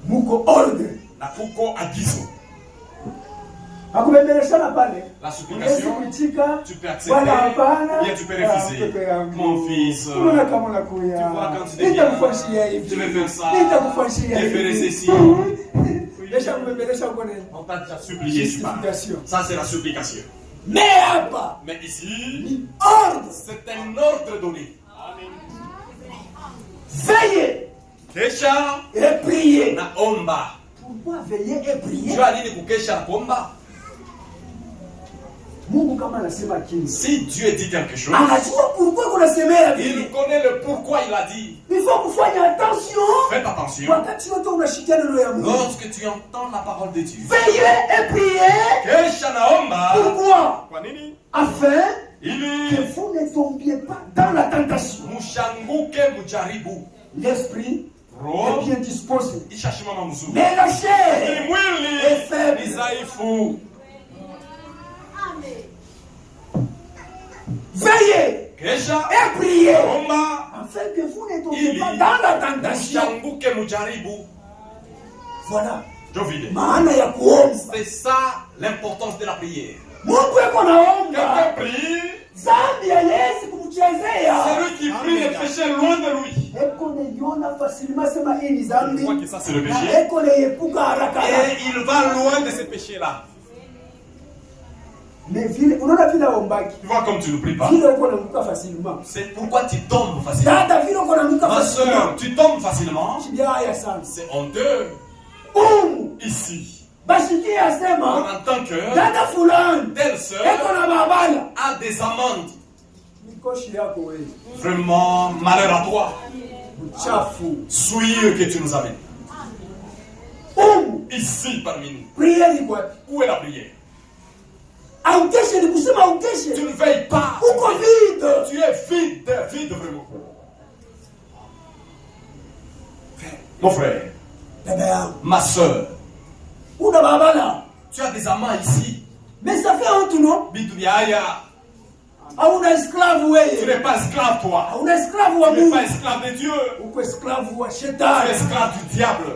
Muko ordre. na uko agizo. Hakubembeleshana pale. La supplication, kuitika, tu peux accepter, wala hapana. bien tu peux refuser. Mon fils, Unaona kama unakuya. tu vois quand tu deviens, Nitakufanyia hivi. tu veux faire ça, Nitakufanyia tu ferais hivi. ceci. Lesha kubembelesha uko nini? On t'a déjà supplié, tu parles. Supplication. Ça c'est la supplication. Mais hapa Mais ici, ni ordre. c'est un ordre donné. Veillez Kesha et priez. na omba. Pourquoi veiller et prier? Jua nini kukesha na kuomba? Mungu kama anasema kingi. Si Dieu dit quelque chose, Anajua pourquoi kunasemea vile. il connaît le pourquoi il a dit. Il faut kufanya attention. Faites attention. Wakati wote unashikia neno ya Mungu. Lorsque tu entends la parole de Dieu. Veillez et priez. Kesha na omba. Pourquoi? Kwa nini? Afin que Ili vous ne tombiez pas dans la tentation. mushanguke mujaribu. L'esprit est Roho bien disposé. ishashimama mzuri. Mais la Lakini chair mwili est faible. ni dhaifu. Veillez Kesha et priez. omba Afin que vous ne tombiez ili pas dans la tentation. mushanguke mujaribu. Voilà. Jovile. Maana ya kuomba. C'est ça l'importance de la prière. Mungu yuko naomba. Quelqu'un prie, Zambi haiwezi kumchezea. celui qui prie les péchés loin de lui. Eko naiona facilement sema hii ni zambi. Tu vois que ça c'est le Na péché. eko naiepuka haraka haraka. Et il va loin de ces péchés-là. Mais vile unaona vile aombaki. Tu vois comme tu ne pries pas. Vile uko naanguka facilement. C'est pourquoi tu tombes facilement. Dada vile uko naanguka Ma facilement. soeur, tu tombes facilement. Shibaya sana. C'est honteux. Ici, Bashiki on asema entend que dada fulani telle eko sœur na babala. a des amendes. Mikoshi yako wewe. Vraiment, malheur à toi. Uchafu. Souillure que tu nous amènes. Ici, parmi nous. Prière ni kwa. Où est la prière? Aukeshe ni kusema aukeshe. Tu ne veilles pas. Uko vide. Tu es vide, vide vraiment. Mon frère, Dada yangu. ma soeur, Una babala. tu as des amants ici. Mais ça fait honte non? Bitubiaya, Hauna esclave tu wewe. n'es pas esclave toi. Hauna esclave wa Tu n'es Mungu. pas esclave de Dieu. Uko esclave wa Tu es shetani. esclave du diable.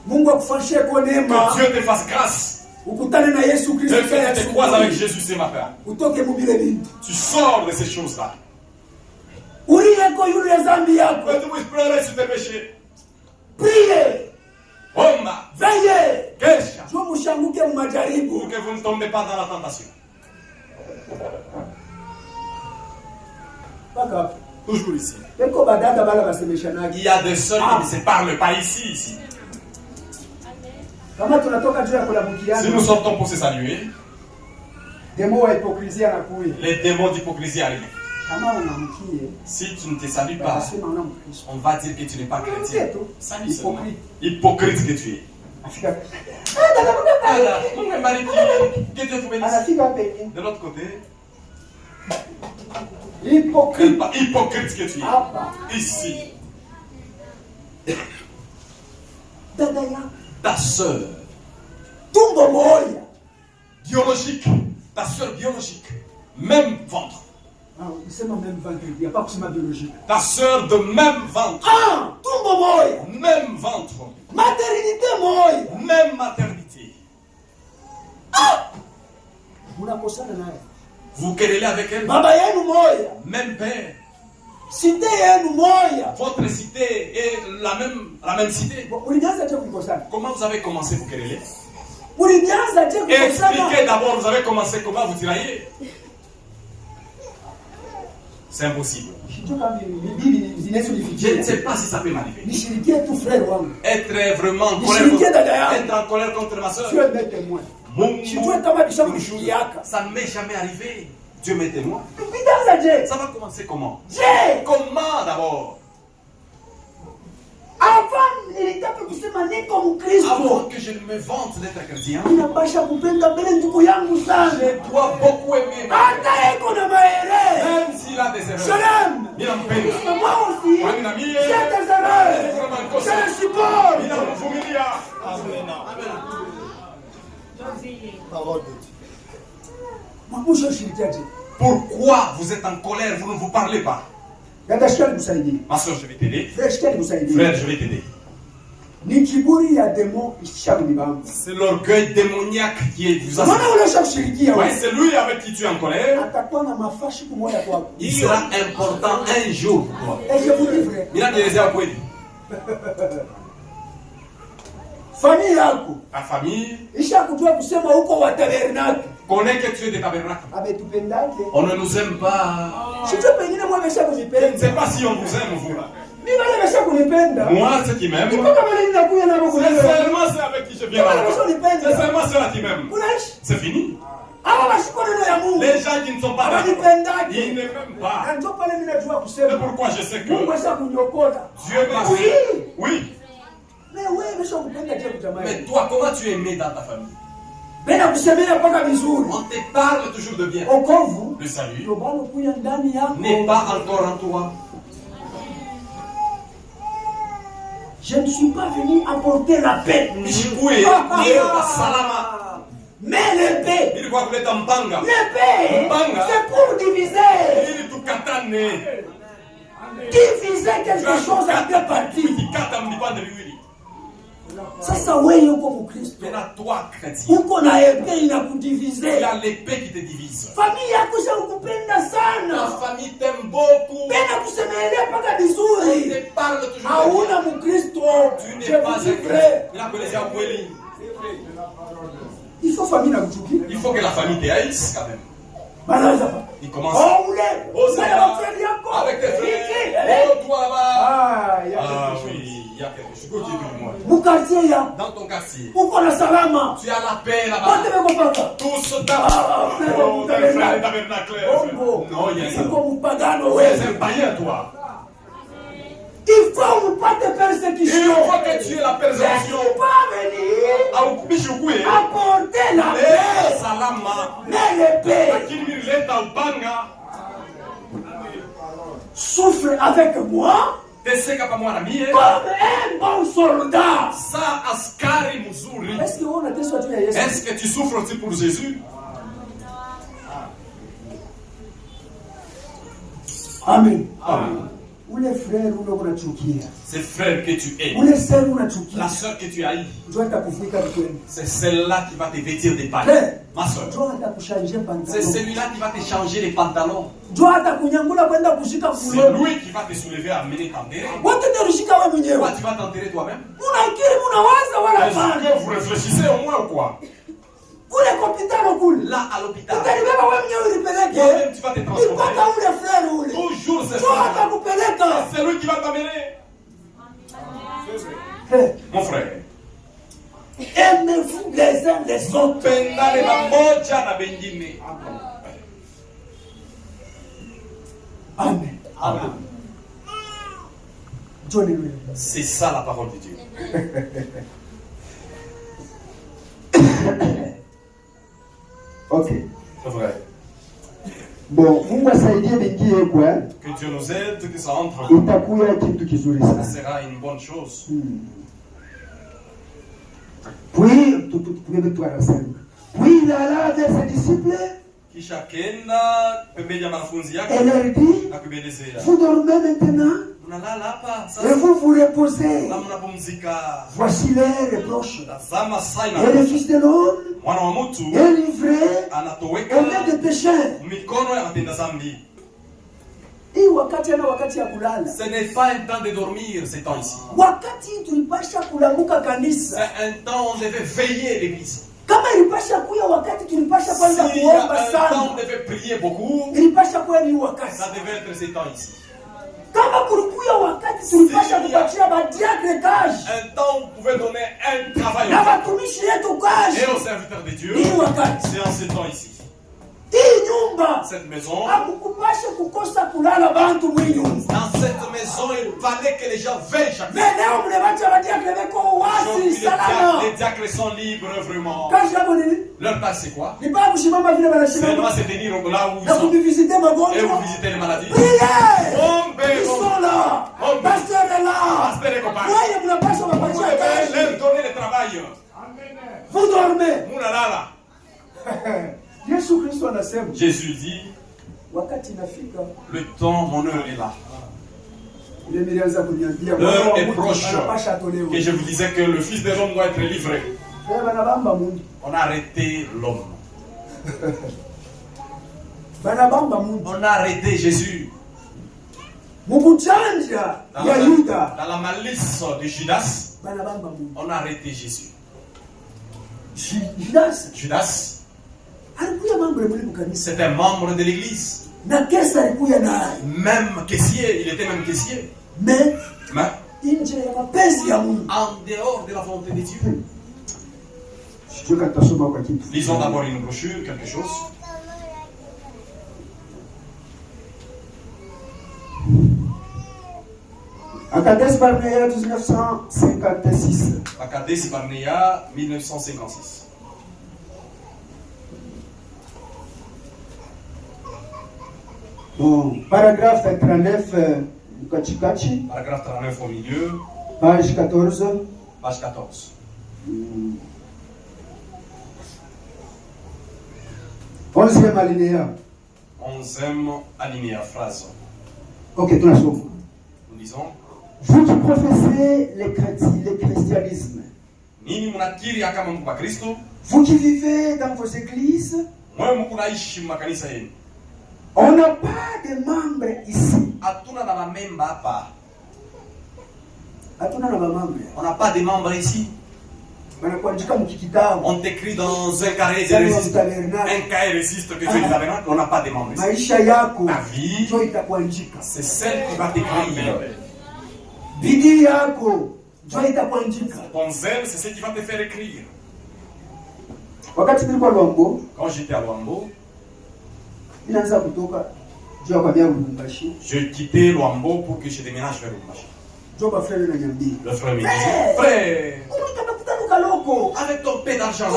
Mungu akufanyie kwa neema. Que Dieu te fasse grâce. Ukutane na Yesu Dieu Kristo que tu te croises avec Jésus ce matin. utoke mubile bintu. Tu sors de ces choses-là. Uliyeko yule zambi yako. Tu puisses pleurer sur tes péchés. Priez. Omba, Veillez. kesha, Jo mushanguke mu majaribu. pour que vous ne tombez pas dans la tentation. Paka. Toujours ici. Eko badada bala basemeshanaki. Il y a des sœurs qui ne se parlent pas ici. Kama tunatoka juu ya Si kulamukiana. nous sortons pour se saluer, Demo wa hypocrisia anakuya. les démons d'hypocrisie arrivent. Kama unamkie. Si tu ne te salues pas, Basema una mkristo. on va dire que tu n'es pas chrétien. Salut seulement. Hypocrite. Hypocrite que tu es. Afika. Alors, mon mari, que Dieu vous bénisse. Anafika penye. De l'autre côté, Hypocrite. hypocrite que tu es. Hapa. Ici, Dada yangu. ta sœur Tumbo moya. biologique, ta sœur biologique, même ventre. Ah, usema même ventre. Il n'y a pas kusema biologique. Ta sœur de même ventre, Ah, tumbo moya. même ventre, Maternité moya. même maternité. Munakosana naye. Vous querellez avec elle, Baba yenu moya. même père. Cité yenu moya. Votre cité est la même cité. Ulianza je kukosana. Comment vous avez commencé vous quereller? Ulianza je kukosana. Expliquez d'abord, vous avez commencé comment vous tiraillez. C'est impossible. Je ne sais pas si ça peut m'arriver. Nishirikie tu frère wangu. Être vraiment en Nishirikie dada yangu. être en colère contre ma soeur. Tu es mes témoins. Ça ne m'est jamais arrivé. Dieu m'est témoin. Ça va commencer comment? Comment d'abord? Avant que je ne me vante d'être chrétien, je dois beaucoup aimer ma frère. Même s'il a des erreurs. Je l'aime. Moi aussi, j'ai des erreurs. Je le supporte. Pourquoi vous êtes en colère? Vous ne vous parlez pas. Ma soeur, je vais t'aider. Frère, je vais t'aider. C'est l'orgueil démoniaque qui vous a... Ouais, c'est lui avec qui tu es en colère. Il sera important un jour pour toi. Et je vous dis, frère, ta famille connaît que tu es des tabernacles. On ne nous aime pas. Je ne sais pas si on vous aime, vous là. Moi, ceux qui m'aiment, c'est seulement ceux avec qui je viens là. C'est seulement ceux-là qui m'aiment. C'est fini. Les gens qui ne sont pas d'accord, ils ne m'aiment pas. C'est pourquoi je sais que Dieu m'aime. Oui. Mais toi, comment tu es né dans ta famille? On te parle toujours de bien. Le salut n'est pas encore en toi. Je ne suis pas venu apporter la paix. Mais l'épée, c'est pour diviser. Diviser quelque chose en deux parties. Sasa wewe uko mkristo. Uko na epée inakudivize. Il y a l'épée qui te divise. Famille yako ukupenda sana. Ta famille t'aime beaucoup. Pena kusemelea paka vizuri. On te parle toujours. Hauna mkristo. Tu n'es pas un chrétien. Il faut famille na kuchukia. Il faut que la famille te haïsse quand même. Il commence. Avec tes frères. Oh, toi là-bas. Ah oui. Il y a quelque chose qui est de moi. Dans ton quartier, tu as la paix là-bas. Tous d'accord. Non, il y a ça. C'est un païen, toi. Il faut pas de persécution. Il faut que tu aies la persécution. Je ne suis pas venu apporter la paix. Mais l'épée. Souffle avec moi. Comme un bon soldat. Est-ce que tu souffres aussi pour Jésus? Amen. Amen. Ces frères que tu aimes, la soeur que tu haïs, c'est celle-là qui va te vêtir des palais. Ma soeur, c'est celui-là qui va te changer les pantalons. C'est lui qui va te soulever à mener t'enterrer. Pourquoi tu vas t'enterrer toi-même? Est-ce que vous réfléchissez au moins ou quoi? Là à l'hôpital, toi-même tu vas te transformer. Toujours c'est lui qui va t'amener. Mon frère, aimez-vous les uns les autres. Amen. Amen. C'est ça la parole de Dieu. Ok. C'est vrai. Bon, Mungu asaidie bingie kwa. Que Dieu nous aide, que ça entre. Itakuwa kitu kizuri sana. Ça sera une bonne chose. Puis il alla vers ses disciples. Kisha kenda pembeni ya wanafunzi yake. Et leur dit, vous dormez maintenant. Et vous vous reposez. Voici les reproches. Et le Fils de l'homme est livré aux mains des pécheurs. Ce n'est pas un temps de dormir, ce temps ici. C'est un temps où on devait veiller l'église. S'il y a un temps où on devait prier beaucoup, ça devait être ce temps ici. temps on pouvait donner un travail et aux serviteurs de Dieu, c'est en ce temps ici. Cette maison, dans cette maison, il fallait que les gens veillent chaque jour. Les diacres sont libres vraiment. Leur tâche c'est quoi? Seulement c'est venir là où ils sont et vous visiter les maladies. Ils sont là. Pasteur est là. Pasteur est copain. Vous devez leur donner le travail. Vous dormez. Jésus dit, le temps, mon heure est là. L'heure est proche. Et je vous disais que le Fils de l'homme doit être livré. On a arrêté l'homme. On a arrêté Jésus. Dans la malice de Judas, on a arrêté Jésus. Judas, c'est un membre de l'église. Même caissier, il était même caissier. Mais en dehors de la volonté de Dieu. Lisons d'abord une brochure, quelque chose. À Kadesh Barnea 1956. À Kadesh Barnea 1956. Bon, paragraphe 39, Kachi. Paragraphe 39 au milieu. Page 14. Page 14. 11e alinéa. 11e alinéa, phrase. Ok, tout la chose. Nous disons. Vous qui professez le christianisme. Vous qui vivez dans vos églises. On n'a pas de membres ici. On n'a pas de membres ici. On t'écrit dans un carré de résiste. Un carré résiste que tu es tabernacle. On n'a pas de membres ici. Ta vie, c'est celle qui va t'écrire. Ton zèle, c'est ce qui va te faire écrire. Quand j'étais à Luambo, je quittais Luambo pour que je déménage vers Lubumbashi. Le frère me disait, frère, avec ton peu d'argent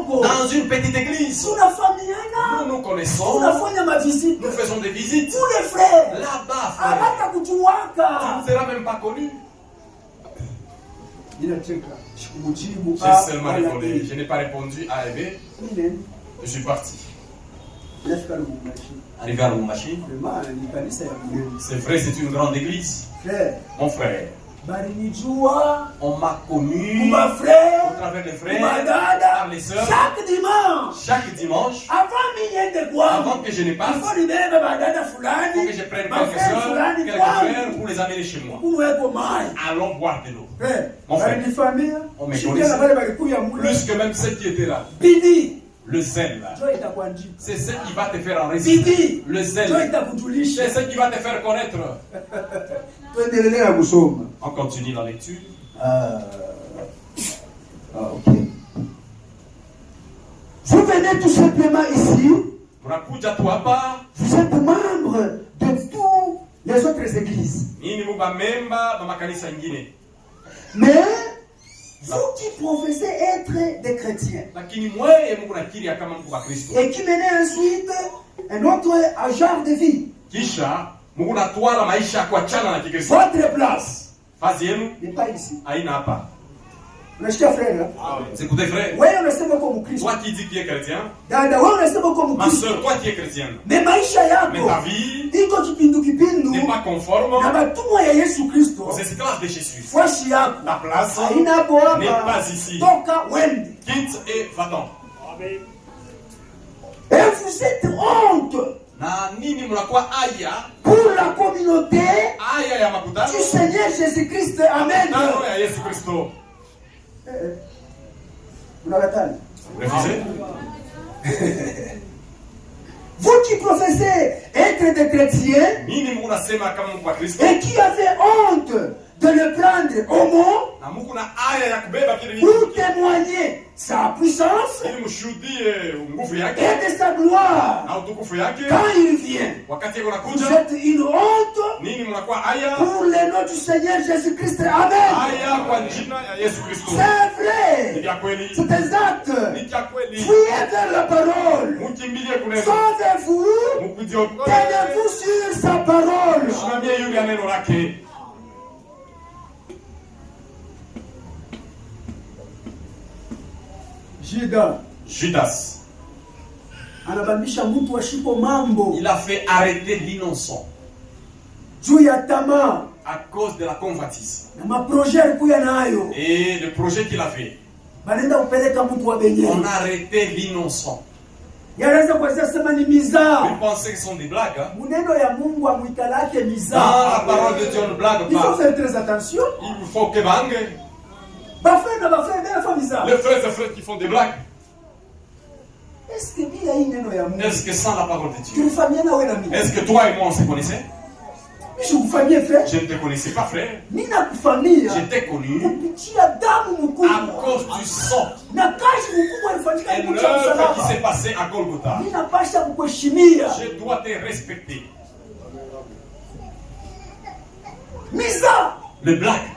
dans une petite église, nous nous connaissons, nous faisons des visites. Là-bas, frère, tu ne seras même pas connu. J'ai seulement répondu. Je n'ai pas répondu à Ebe. Je suis parti. Arrivé à Lubumbashi. C'est vrai, c'est une grande église. Mon frère. On m'a connu au travers des frères, par les sœurs. Chaque dimanche, avant que je ne passe, il faut que je prenne quelques sœurs, quelques frères pour les amener chez moi. Allons boire de l'eau. Mon frère, on me connaît plus que même ceux qui étaient là. Le zèle, c'est ce qui va te faire enregistrer. Le zèle, c'est ce qui va te faire connaître. On continue la lecture. Okay. Vous venez tout simplement ici. Vous êtes membre de toutes les autres églises. Mais vous qui professez être des chrétiens et qui menez ensuite un autre genre de vie, votre place n'est pas ici. Unasikia frère? Écoutez frère. Wewe unasema kwa Mkristo. Toi qui dis que tu es chrétien. Dada wewe unasema kwa Ma Mkristo. soeur, toi qui es chrétienne. Mais maisha yako. Mais ta vie iko kipindu n'est pas conforme na matumwa ya Yesu Kristo. aux esclaves de Jésus. Fashi yako. La place Haina hapo hapa. n'est pas ici. Toka wende. Quitte et va-t'en. Amen. Et vous êtes honte. Na nini mnakuwa aya pour la communauté aya ya makutano du Seigneur Jésus-Christ. Amen. Makutano ya Yesu Kristo. Unakatana? Refusez. Vous qui professez être des chrétiens et qui avez honte de le prendre au mot pour témoigner sa puissance et de sa gloire quand il vient. Vous êtes une honte pour le nom du Seigneur Jésus-Christ. Amen. C'est vrai. C'est exact. Fuyez vers la parole. Sauvez-vous. Tenez-vous sur sa parole. Judas. Il a fait arrêter l'innocent à cause de la convoitise. Et le projet qu'il a fait, on a arrêté l'innocent. Il pensait que ce sont des blagues. Hein? Dans la parole de Dieu, on blague pas. Il faut faire très attention. Il faut que bangue. Les frères et frères qui font des blagues. Est-ce que sans la parole de Dieu? Est-ce que toi et moi on se connaissait? Je ne te connaissais pas, frère. Je t'ai connu à cause du sang. Et l'œuvre qui s'est passée à Golgotha. Je dois te respecter. Les blagues.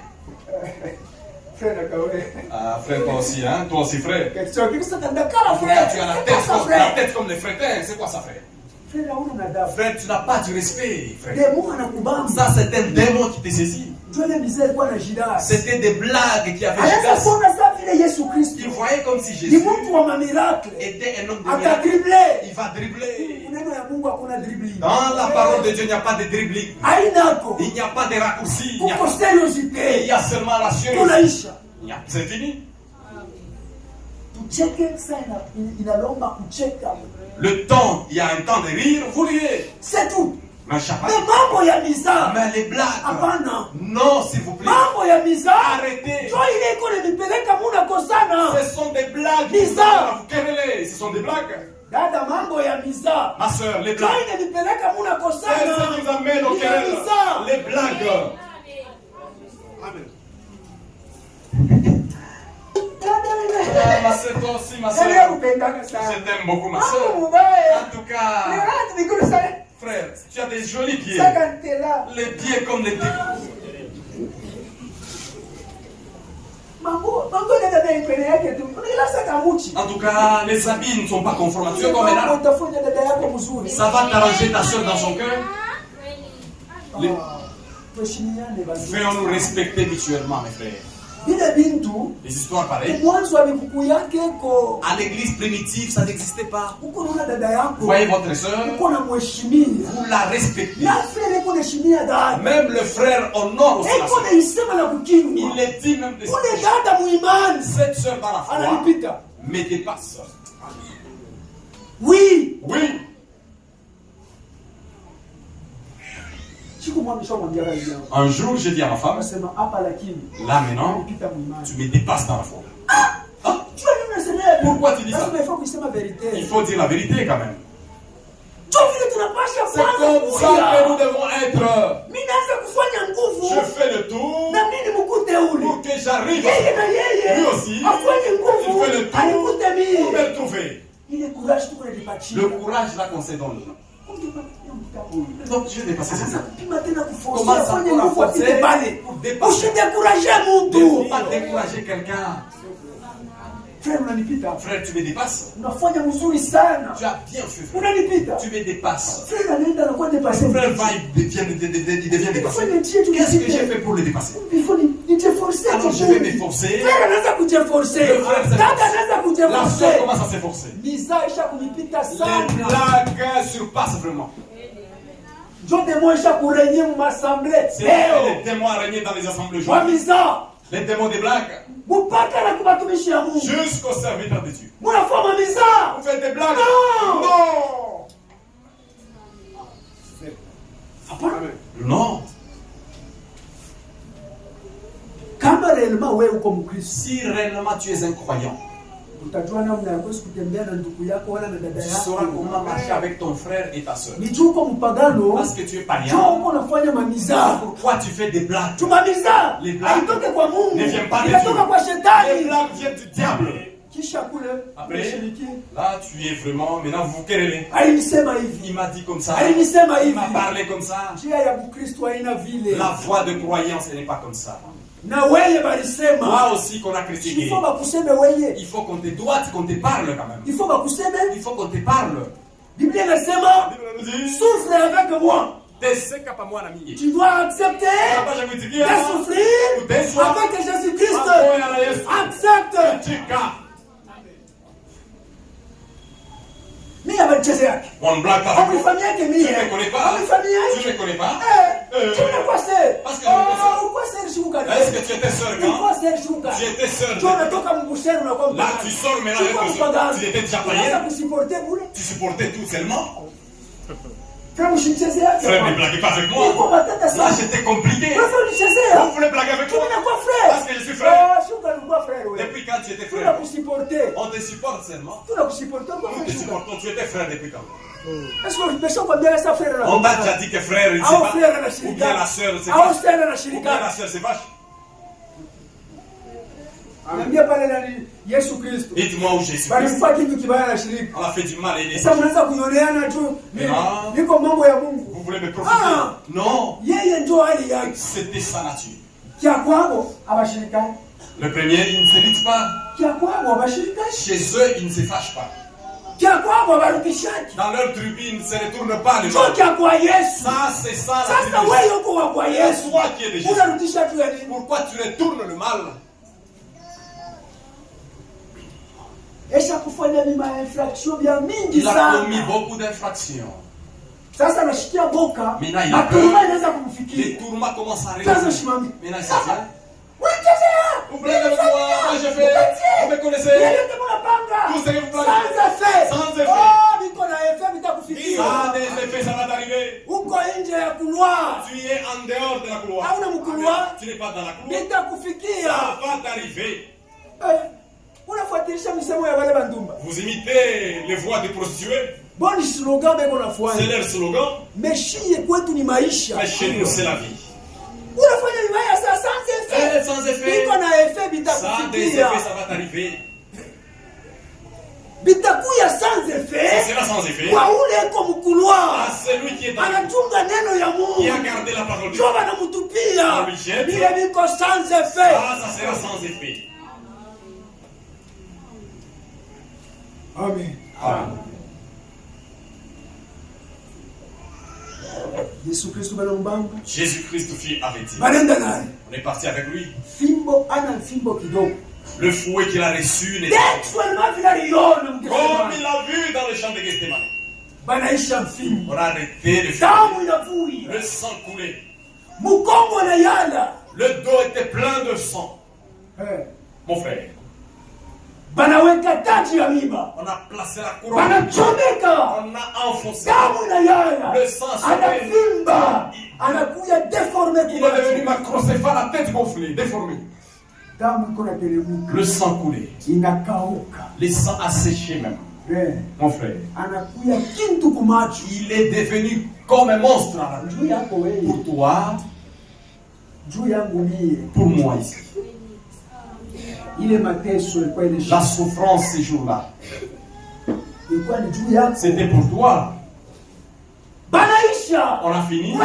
Ah, frère, toi aussi, hein? Toi aussi, frère. Frère, tu as la tête comme les crétins. C'est quoi ça, frère? Frère, tu n'as pas du respect, frère. Ça, c'est un démon qui te saisit. C'était des blagues qui avaient Judas. Il voyait comme si Jésus était un homme de miracle. Il va dribbler. Dans la parole de Dieu, il n'y a pas de dribbling. Il n'y a pas de raccourci. Il y a seulement la science. C'est fini. Le temps, il y a un temps de rire, vous riez. C'est tout. Mais les blagues. Non, s'il vous plaît. Arrêtez. Ce sont des blagues. Vous querellez. Ce sont des blagues. Ma soeur, les blagues. C'est ce qui nous amène au querelle. Les blagues. Amen. Ma soeur, toi aussi, ma soeur. Je t'aime beaucoup, ma soeur. En tout cas, frère, tu as des jolis pieds. Les pieds comme les pieds. En tout cas, les habits ne sont pas conformes. Tu es comme là. Ça va t'arranger ta soeur dans son cœur. Faisons-nous respecter mutuellement, mes frères. Les histoires pareilles. À l'église primitive, ça n'existait pas. Vous voyez votre soeur, vous la respectez. Même le frère honore aussi la soeur. Il est dit même de cette soeur dans la foi me dépasse. Oui. Oui. Un jour, j'ai dit à ma femme, là maintenant, tu me dépasses dans la foi. Pourquoi tu dis ça? Il faut dire la vérité quand même. C'est comme ça que nous devons être. Je fais le tour pour que j'arrive. Lui aussi, il fait le tour pour me trouver. Le courage là qu'on se donne. Donc je vais dépasser ça. Comment ça pour la forcer pour dépasser? Ne faut pas décourager quelqu'un. Frère, tu me dépasses. Tu as bien fait, frère. Tu me dépasses. Frère, va, il devient dépassé. Qu'est-ce que j'ai fait pour le dépasser? Alors je vais me forcer. Le frère, la soeur commence à se forcer. Les blagues surpassent vraiment. C'est les démons à régner dans les assemblées. Les démons des blagues. Jusqu'au serviteur de Dieu. Vous faites des blagues? Non. Si réellement tu es un croyant, Tu sauras comment marcher avec ton frère et ta soeur. Parce que tu es païen. Pourquoi tu fais des blagues? Les blagues ne viennent pas de Dieu. Les blagues viennent du diable. Après, là, tu es vraiment, maintenant vous querellez. Il m'a dit comme ça. Il m'a parlé comme ça. La voix de croyance, elle n'est pas comme ça. Moi aussi qu'on a critiqué. Il faut qu'on te droite, qu'on te parle quand même. Il faut qu'on te parle. Souffle avec moi. Tu dois accepter de souffrir avec Jésus-Christ. Accepte. On blague pas. Tu ne connais pas. Tu ne connais pas. Parce que est-ce que tu étais seul quand tu étais seul? Là tu sors maintenant. Tu étais déjà païen. Tu supportais tout seulement. Frère, ne blaguez pas avec moi. Là, j'étais compliqué. Vous voulez blaguer avec moi? Parce que je suis frère. Depuis quand tu étais frère? On te supporte seulement. Nous te supportons. Tu étais frère depuis quand? On t'a déjà dit que frère, il ne sait pas. Ou bien la soeur, c'est vache. Ou bien la soeur, c'est vache. Dites-moi où Jésus-Christ. On a fait du mal et des vous voulez me profiter? Non. C'était sa nature. Le premier, il ne se lutte pas. Chez eux, ils ne se fâchent pas. Dans leur tribu, ils ne se retournent pas les mains. Ça, c'est ça la tribu. C'est toi qui es de Jésus. Pourquoi tu retournes le mal? Il a commis beaucoup d'infractions. Maintenant, il a peur. Les tourments commencent à arriver. Maintenant, il s'est dit, vous blaguez avec moi, moi j'ai fait, vous me connaissez. Tout ce que vous blaguez. Sans effet. Ça a des effets, ça va t'arriver. Tu es en dehors de la couloir. Tu n'es pas dans la couloir. Ça va t'arriver. Vous imitez les voix des prostituées. C'est leur slogan. Mais chez nous, c'est la vie. Sans effet. Ça a des effets, ça va t'arriver. Ça sera sans effet. À celui qui est dans qui a gardé la parole de Dieu. Ça sera sans effet. Amen. Amen. Jésus-Christ fut arrêté. On est parti avec lui. Le fouet qu'il a reçu n'était pas comme il a vu dans le champ de Gethsemane. On a arrêté le fouet. Le sang coulait. Le dos était plein de sang. Mon frère. On a placé la couronne. On a enfoncé. Le sang sortait. Il est devenu macrocéphale, la tête gonflée, déformée. Le sang coulait. Le sang a séché même. Mon frère. Il est devenu comme un monstre. Pour toi. Pour moi ici. La souffrance ces jours-là, c'était pour toi. On a fini.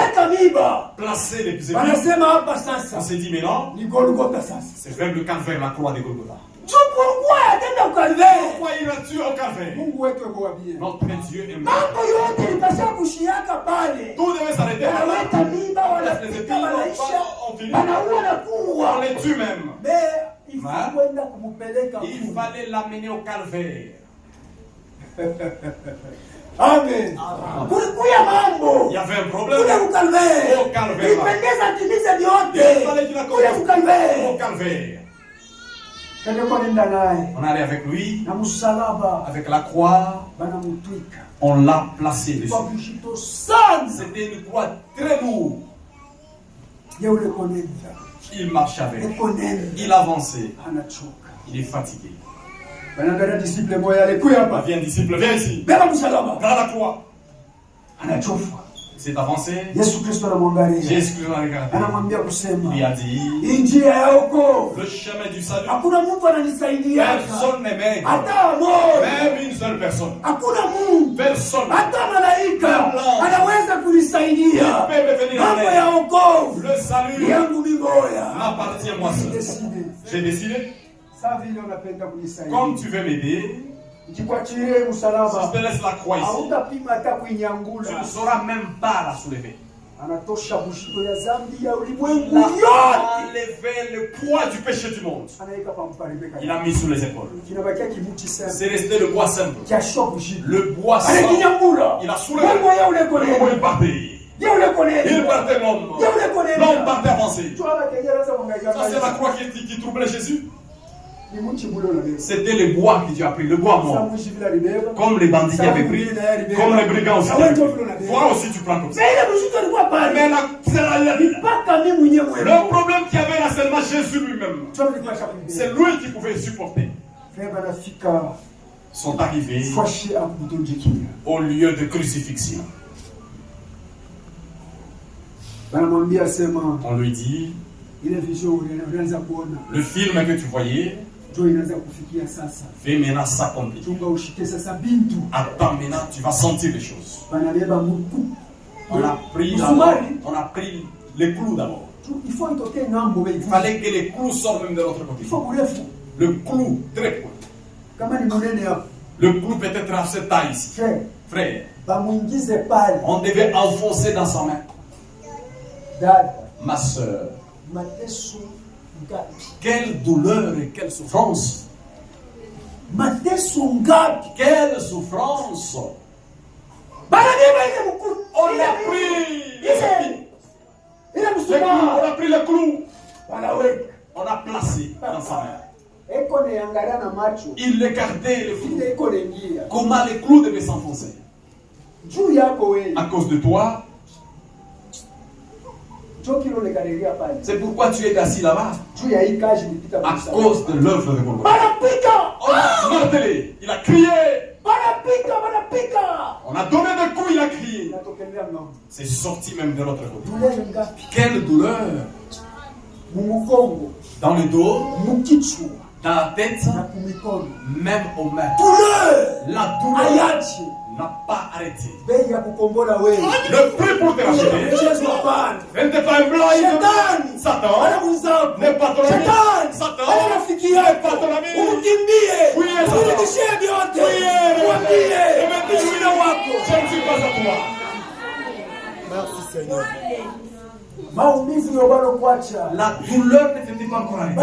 Placer les épines. On s'est dit, mais non, c'est vers le calvaire, la croix de Golgotha. Pourquoi il a tué au calvaire? Notre Dieu est mort. Tout devait s'arrêter. On laisse les épines, on finit. On les tue même. Il fallait l'amener au calvaire. Amen. Il y avait un problème au calvaire. Il fallait qu'il accorde au calvaire. On allait avec lui, avec la croix, on l'a placé dessus. C'était une croix très lourde. Il marchait avec, il avançait, il est fatigué. Viens disciple, viens ici. Prends la croix. C'est avancé. Jésus-Christ a dit, le chemin du salut. Personne ne m'aide. Même une seule personne. Personne. Il peut me venir en aide. Le salut m'appartient à moi seul. J'ai décidé. Comme tu veux m'aider, si je te laisse la croix ici, tu ne sauras même pas la soulever. Il a enlevé le poids du péché du monde. Il a mis sur les épaules. C'est resté le bois simple. Le bois simple. Il a soulevé. Il partait. Il partait l'homme. L'homme partait avancé. Ça c'est la croix qui troublait Jésus. C'était le bois que tu as pris, le bois mort. Comme les bandits qui avaient pris, comme les brigands aussi. Toi aussi tu prends comme ça. Mais le problème qu'il y avait là, c'est seulement Jésus lui-même. C'est lui qui pouvait supporter. Sont arrivés au lieu de crucifixion. On lui dit, le film que tu voyais, fais maintenant ça comme attends maintenant, tu vas sentir les choses. On a pris les clous d'abord. Il fallait que les clous sortent même de l'autre côté. Le clou, très court. Le clou peut être à cette taille ici. Frère, on devait enfoncer dans sa main. Ma soeur, quelle douleur et quelle souffrance. Quelle souffrance. On a pris le clou. On a placé dans sa main. Il regardait le clou. Comment les clous devaient s'enfoncer. À cause de toi. C'est pourquoi tu es assis là-bas. À cause de l'œuvre de Golgotha. On a martelé. Il a crié. On a donné des coups, il a crié. C'est sorti même de l'autre côté. Quelle douleur. Dans le dos, dans la tête, même aux mains. La douleur n'a pas arrêté. Le prix pour te racheter n'était pas un blind. Satan n'est pas ton ami. Satan n'est pas ton ami. Fuyez Satan. Je ne suis pas à toi. Merci Seigneur. La douleur ne fait pas encore arrêter.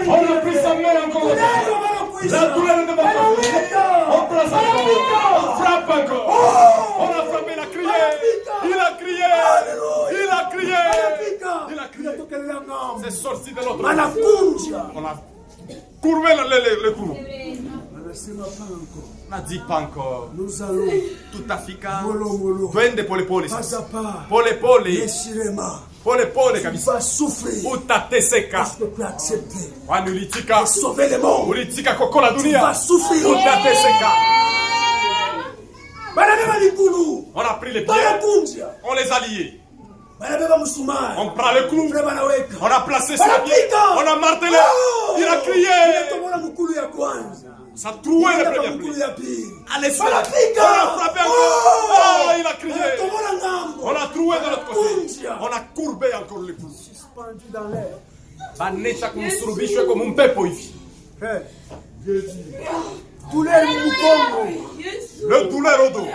On a pris sa main encore. La douleur ne va pas. On prend sa main. On frappe encore. On a frappé, il a crié. Il a crié. Il a crié. Il a crié. C'est sorti de l'autre. On a courbé le cou. On n'a dit pas encore. Nous allons. Tout Africa. Twende pole pole. Pole pole kabisa. Utateseka. Wanulitika. Ulitika kokola dunia. Utateseka. On a pris les pieds. On les a liés. On prend le clou. On a placé sur le pied. On a martelé. Il a crié. Ça trouait le premier pli. Allez, on a frappé encore. Oh, il a crié. On a troué de l'autre côté. On a courbé encore le clou. Banesha kumsulubishwe comme un pepo hivi. Le douleur au dos.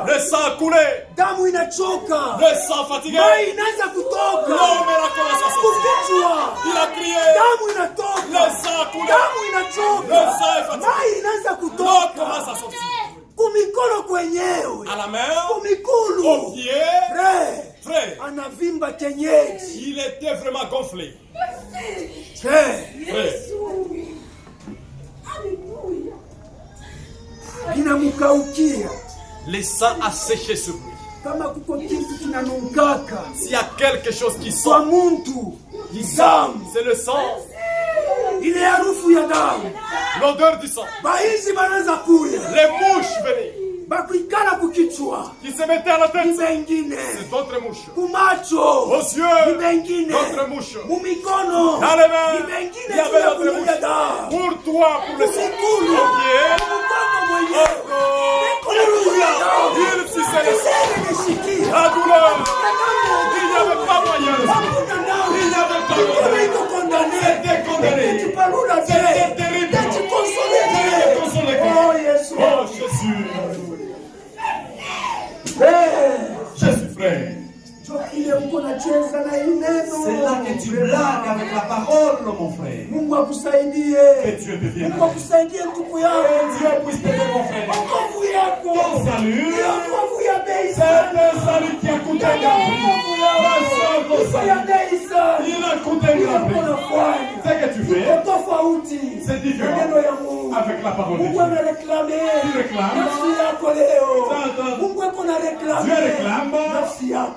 Le sang a coulé. Le sang fatigué. L'homme a commencé à sortir. Il a crié. Le sang a coulé. Le sang est fatigué. L'homme commence à sortir. À la main. Au pied. Frère. Il était vraiment gonflé. Frère. Le sang a séché sur lui. S'il y a quelque chose qui sent, c'est le sang. L'odeur du sang. Les mouches venaient qui se mettaient à la tête. C'est d'autres mouches. Aux yeux, d'autres mouches. Dans les mains, il y avait d'autres mouches. Pour toi, pour le sang. Il suçait la douleur. Il n'y avait pas moyen. Il n'y avait pas moyen. C'était condamné. C'était terrible. Oh Jésus. Jésus frère. C'est là que tu blagues avec la parole, mon frère. Que Dieu te vienne. Que Dieu puisse t'aider, mon frère. Ton salut. C'est le salut qui a coûté grand prix. Il a coûté grand prix. Ce que tu fais, c'est différent avec la parole de Dieu. Tu réclames. Dieu réclame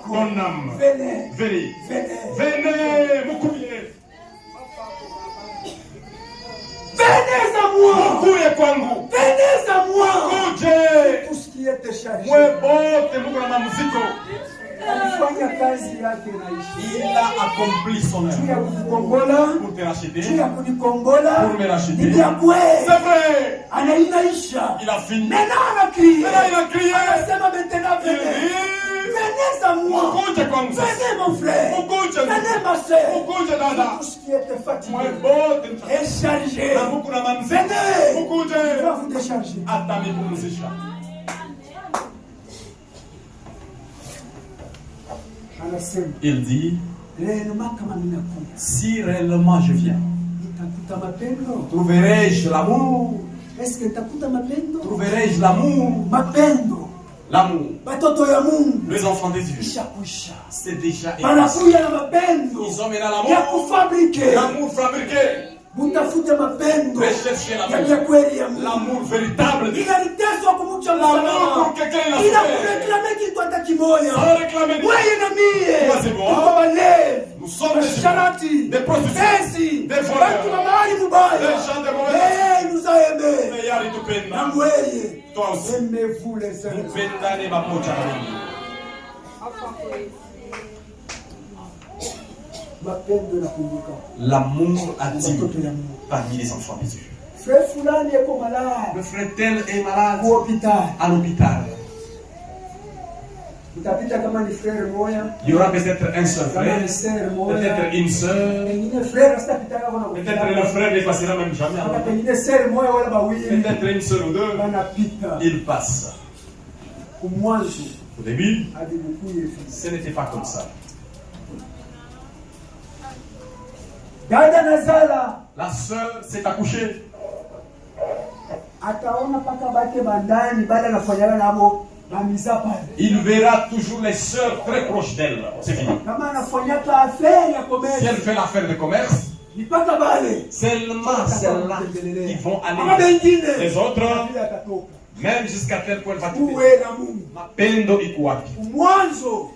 ton âme. Venez. Venez, vous courriez. Venez à moi. Venez à moi. Tout ce qui est déchargé. Il a accompli son œuvre pour te racheter, pour me racheter. C'est vrai. Il a fini. Maintenant il a crié. Venez à moi. Venez mon frère. Venez ma soeur. Tout ce qui était fatigué est chargé. Venez. Il va vous décharger. Il dit, si réellement je viens, trouverai-je l'amour? Trouverai-je l'amour? L'amour. Les enfants des dieux. C'est déjà écrit. Ils ont mené l'amour. L'amour fabriqué. Recherchez l'amour véritable. L'amour pour quelqu'un il a réclamé qu'il doit être sans réclamer. Nous sommes des prostituées, des voleurs, des gens de mauvais. Il nous a aimés. Toi aussi. Aimez-vous les uns. L'amour attire parmi les enfants de Dieu. Le frère tel est malade à l'hôpital. Il y aura peut-être un seul frère, peut-être une soeur, peut-être le frère ne passera même jamais. Peut-être une soeur ou deux, il passe. Au début, ce n'était pas comme ça. La soeur s'est accouchée. Il verra toujours les sœurs très proches d'elle. C'est fini. Si elle fait l'affaire de commerce, seulement celles-là qui vont aller. Les autres, même jusqu'à tel point, va quitter.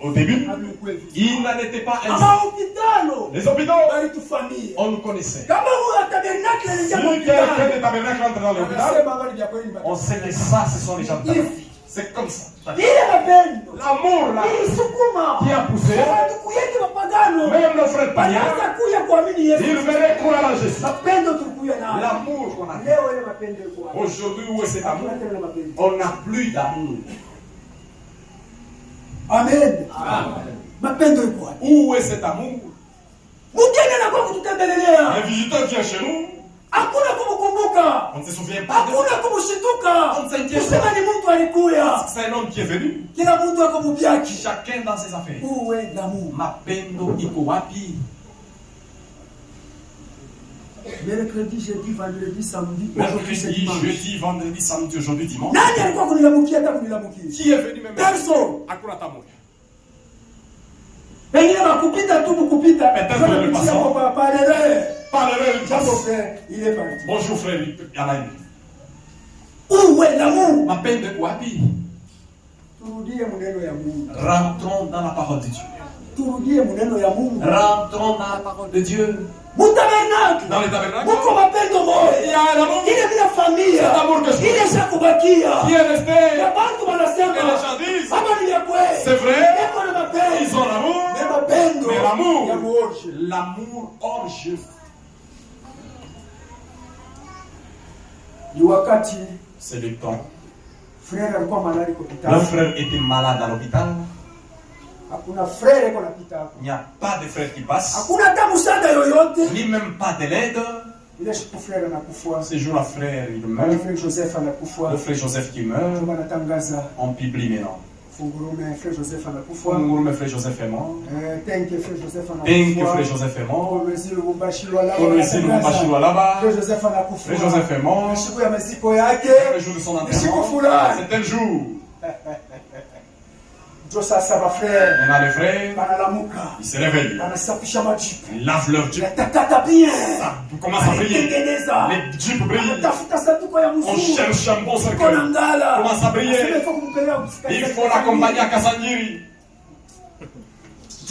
Au début, il n'en était pas ainsi. Les hôpitaux, on nous connaissait. Si quelqu'un des tabernacles entre dans l'hôpital, on sait que ça, ce sont les gens de c'est comme ça. L'amour là qui a poussé, même nos frères païens, ils venaient croire en Jésus. L'amour qu'on a. Aujourd'hui, où est cet amour? On n'a plus d'amour. Amen. Où est cet amour? Un visiteur vient chez nous. On ne se souvient pas de on ne s'inquiète pas. C'est un homme qui est venu. Chacun dans ses affaires. Mapendo iko wapi? Mercredi, jeudi, vendredi, samedi, aujourd'hui, dimanche. Qui est venu même? Personne. Hakuna hata moja. Il est parti. Bonjour frère, il y en a une. Où est l'amour? Mapendo iko wapi? Rentrons dans la parole de Dieu. Rentrons dans la parole de Dieu. Dans les tabernacles, il y a un amour. Il est la famille. Cet amour que je il est Sakubakia. Qui est resté. Et les gens disent, c'est vrai, ils ont l'amour. Mais l'amour hors jeu. C'est le temps. Le frère était malade à l'hôpital. Il n'y a pas de frère qui passe. Ni même pas de l'aide. Ce jour, le frère il meurt. Le frère Joseph qui meurt. On publie maintenant. Frère Joseph est mort. Frère Joseph est mort. Frère Joseph est mort. Le jour de son enterrement. C'est un jour. On a les frères, ils se réveillent, ils lavent leur jeep, ça commence à briller, les jeeps brillent, on cherche un bon cercueil, commence à briller, il faut l'accompagner à Kasangiri.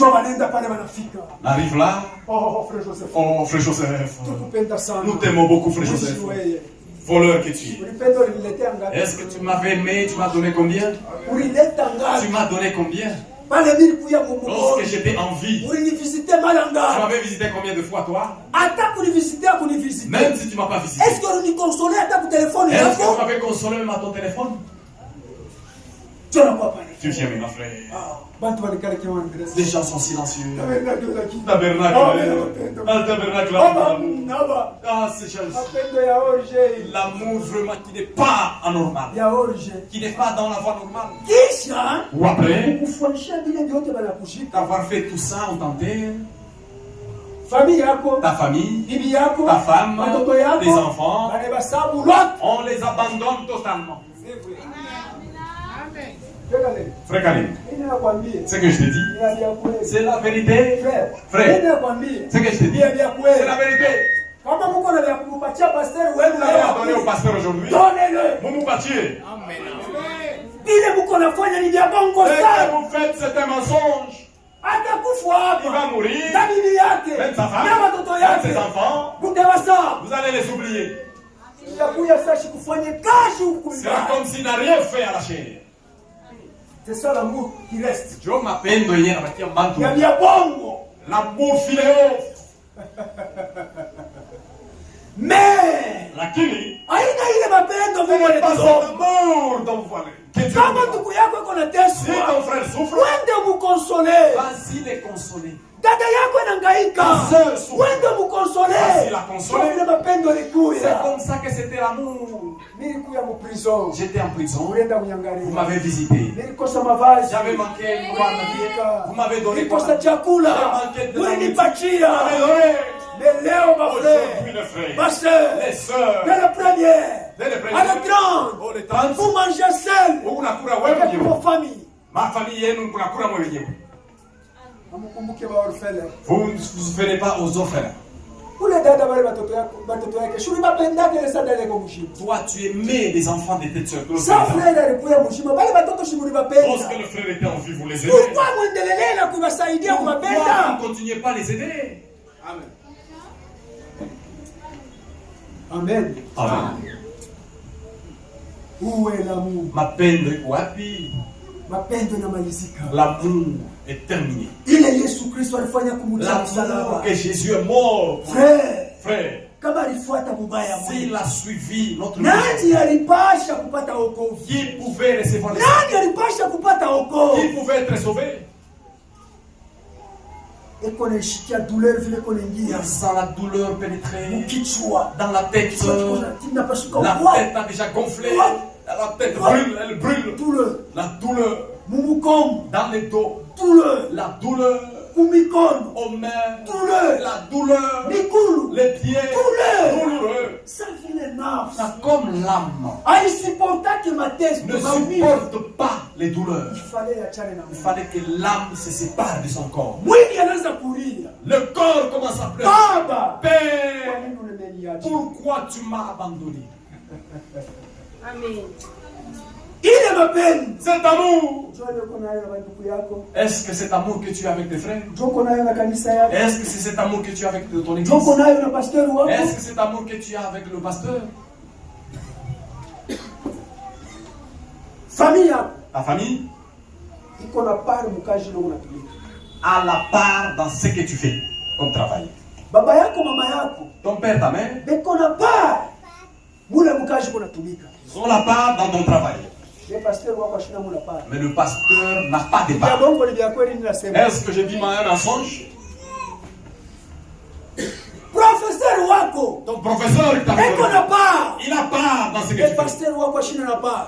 On arrive là, oh frère Joseph, nous t'aimons beaucoup frère Joseph. Voleur que tu es. Est-ce que tu m'avais aimé? Tu m'as donné combien? Tu m'as donné combien? Lorsque j'étais en vie, tu m'avais visité combien de fois toi? Même si tu ne m'as pas visité. Est-ce que tu m'avais consolé même à ton téléphone? Tu viens maintenant frère. Les gens sont silencieux. Tabernacle. Ah, c'est jaloux. L'amour vraiment qui n'est pas anormal. Qui n'est pas dans la voie normale. Ou après, d'avoir fait tout ça, on tentait. Ta famille, ta femme, tes enfants, on les abandonne totalement. Frère Kalim, ce que je te dis, c'est la vérité. Frère, ce que je te dis, c'est la vérité. Vous l'avez donné au pasteur aujourd'hui. Vous bâtiez. Ce que vous faites, c'est un mensonge. Il va mourir. Même sa femme, même ses enfants. Vous allez les oublier. C'est comme s'il n'a rien fait à la chair. C'est ça l'amour qui reste. L'amour filéo. Mais lakini aina ile mapendo Mungu anatamani dans voile. Kama ndugu yako iko na teso, si ton frère souffre, wende mukonsole. Vas-y les consoler. Dada yako inahangaika, wende mukonsole. Vas-y la consoler. Ile mapendo ilikuya. C'est comme ça que c'était l'amour. Nilikuya mu prison. J'étais en prison. Vous m'avez visité. Nilikosa mavazi. J'avais manqué vous m'avez donné quoi? Nilikosa chakula. Ulinipatia. Mais Léo, ma frère, ma soeur, les sœurs, dès la première, à la grande, vous mangez seul, avec vos familles. Ma famille est nous pour la cour à moi. Vous ne vous ferez pas aux orphelins. Toi, tu aimais les enfants de tes sœurs. Lorsque le frère était en vie, vous les aimez. Pourquoi vous ne continuez pas à les aider? Amen. Amen. Amen. Où est l'amour? L'amour est terminé. L'amour que Jésus est mort. Frère. S'il a suivi notre vie, qui pouvait recevoir les sauts? Qui pouvait être sauvé? Il sent la douleur pénétrer dans la tête. La tête a déjà gonflé. La tête brûle, elle brûle. La douleur dans les dos. La douleur aux mains. La douleur. Les pieds. Douloureux. Ça comme l'âme ne supporte pas les douleurs. Il fallait que l'âme se sépare de son corps. Le corps commence à pleurer. Père, pourquoi tu m'as abandonné? Amen. Cet amour. Est-ce que cet amour que tu as avec tes frères? Est-ce que c'est cet amour que tu as avec ton église? Est-ce que c'est cet amour que tu as avec le pasteur? Ta famille a la part dans ce que tu fais comme travail. Ton père, ta mère ont la part dans ton travail. Mais le pasteur n'a pas de part. Est-ce que je dis un mensonge? Ton professeur, il a part dans ce que tu fais.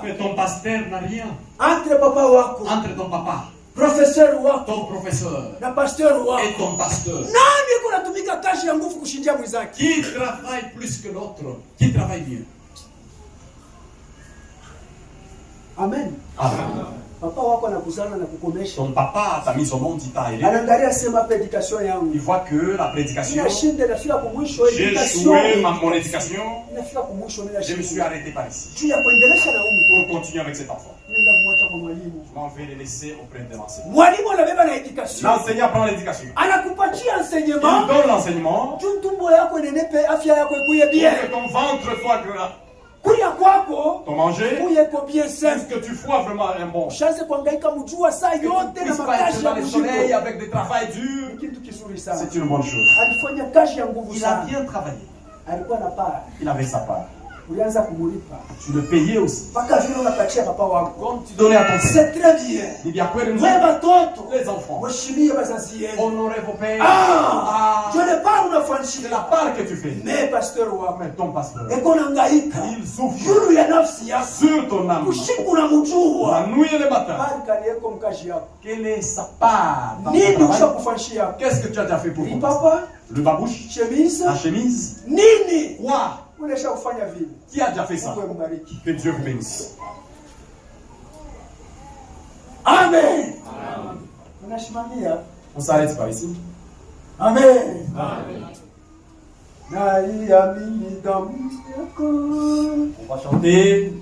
Mais ton pasteur n'a rien. Entre ton papa, ton professeur et ton pasteur. Qui travaille plus que l'autre? Qui travaille mieux? Amen. Amen. Ton papa t'a mis au monde, il t'a aidé. Il voit que la prédication, j'ai échoué mon éducation, je me suis arrêté par ici. Pour continuer avec cet enfant, je m'en vais le laisser auprès de l'enseignant. L'enseignant prend l'éducation. Il donne l'enseignement pour que ton ventre soit grand. Ton manger, est-ce que tu vois vraiment un bon? Que tu puisses pas être dans le soleil avec des travails durs, c'est une bonne chose. Il a bien travaillé. Il avait sa part. Tu le payais aussi. Comme tu donnais à ton père. C'est très bien. Les enfants, honorez vos pères. Je ne parle de c'est la part que tu fais. Mais pasteur, Mais ton pasteur, il souffre sur ton âme. La nuit et le matin. Quelle est sa part dans ton travail? Qu'est-ce que tu as déjà fait pour ton pasteur? Le babouche, la chemise. Quoi? Qui a déjà fait ça? Que Dieu vous bénisse. Amen. On s'arrête par ici. Amen. On va chanter.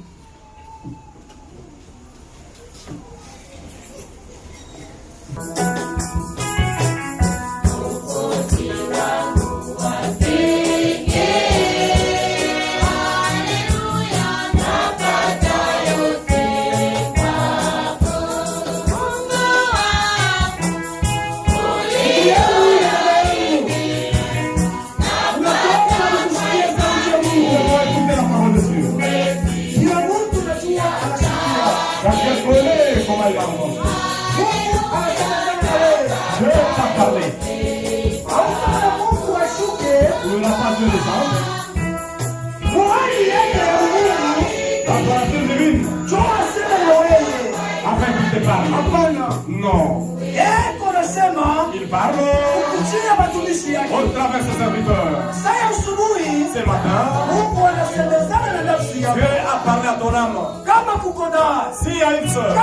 Non. Il parle au travers de ses serviteurs. Ce matin, Dieu a parlé à ton âme. S'il y a une soeur,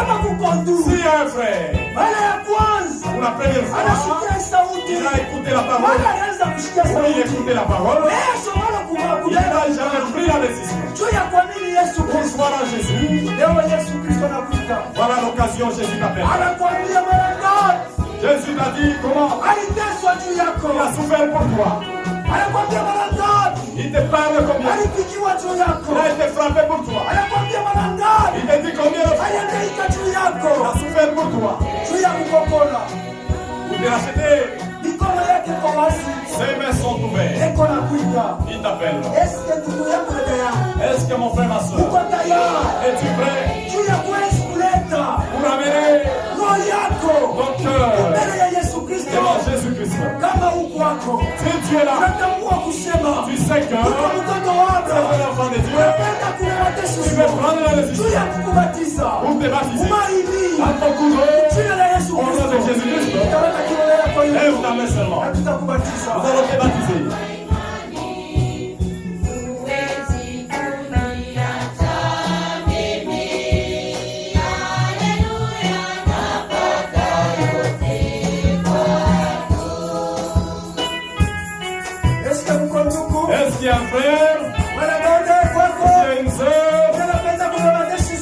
s'il y a un frère, pour la première fois, il a écouté la parole. Pour il écouter la parole, il n'a jamais pris la décision. Pour croire en Jésus, voilà l'occasion, Jésus t'appelle. Jésus t'a dit comment? Il a souffert pour toi. Il te parle combien? Il a été frappé pour toi. Il te dit combien de fois? Il a souffert pour toi. Pour te racheter. Ses mains sont ouvertes. Il t'appelle. Est-ce que mon frère, ma soeur, es-tu prêt pour amener ton cœur devant Jésus-Christ? Si tu es là, tu sais que c'est un enfant de Dieu. Tu veux prendre la décision pour te baptiser. À ton coup d'eau, au nom de Jésus-Christ, lève ta main seulement. Nous allons te baptiser. Est-ce qu'il y a un frère? Est-ce qu'il y a une sœur?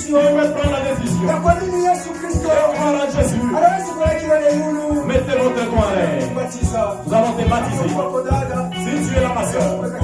Qui veut prendre la Nous allons te baptiser. Si tu es là, ma soeur,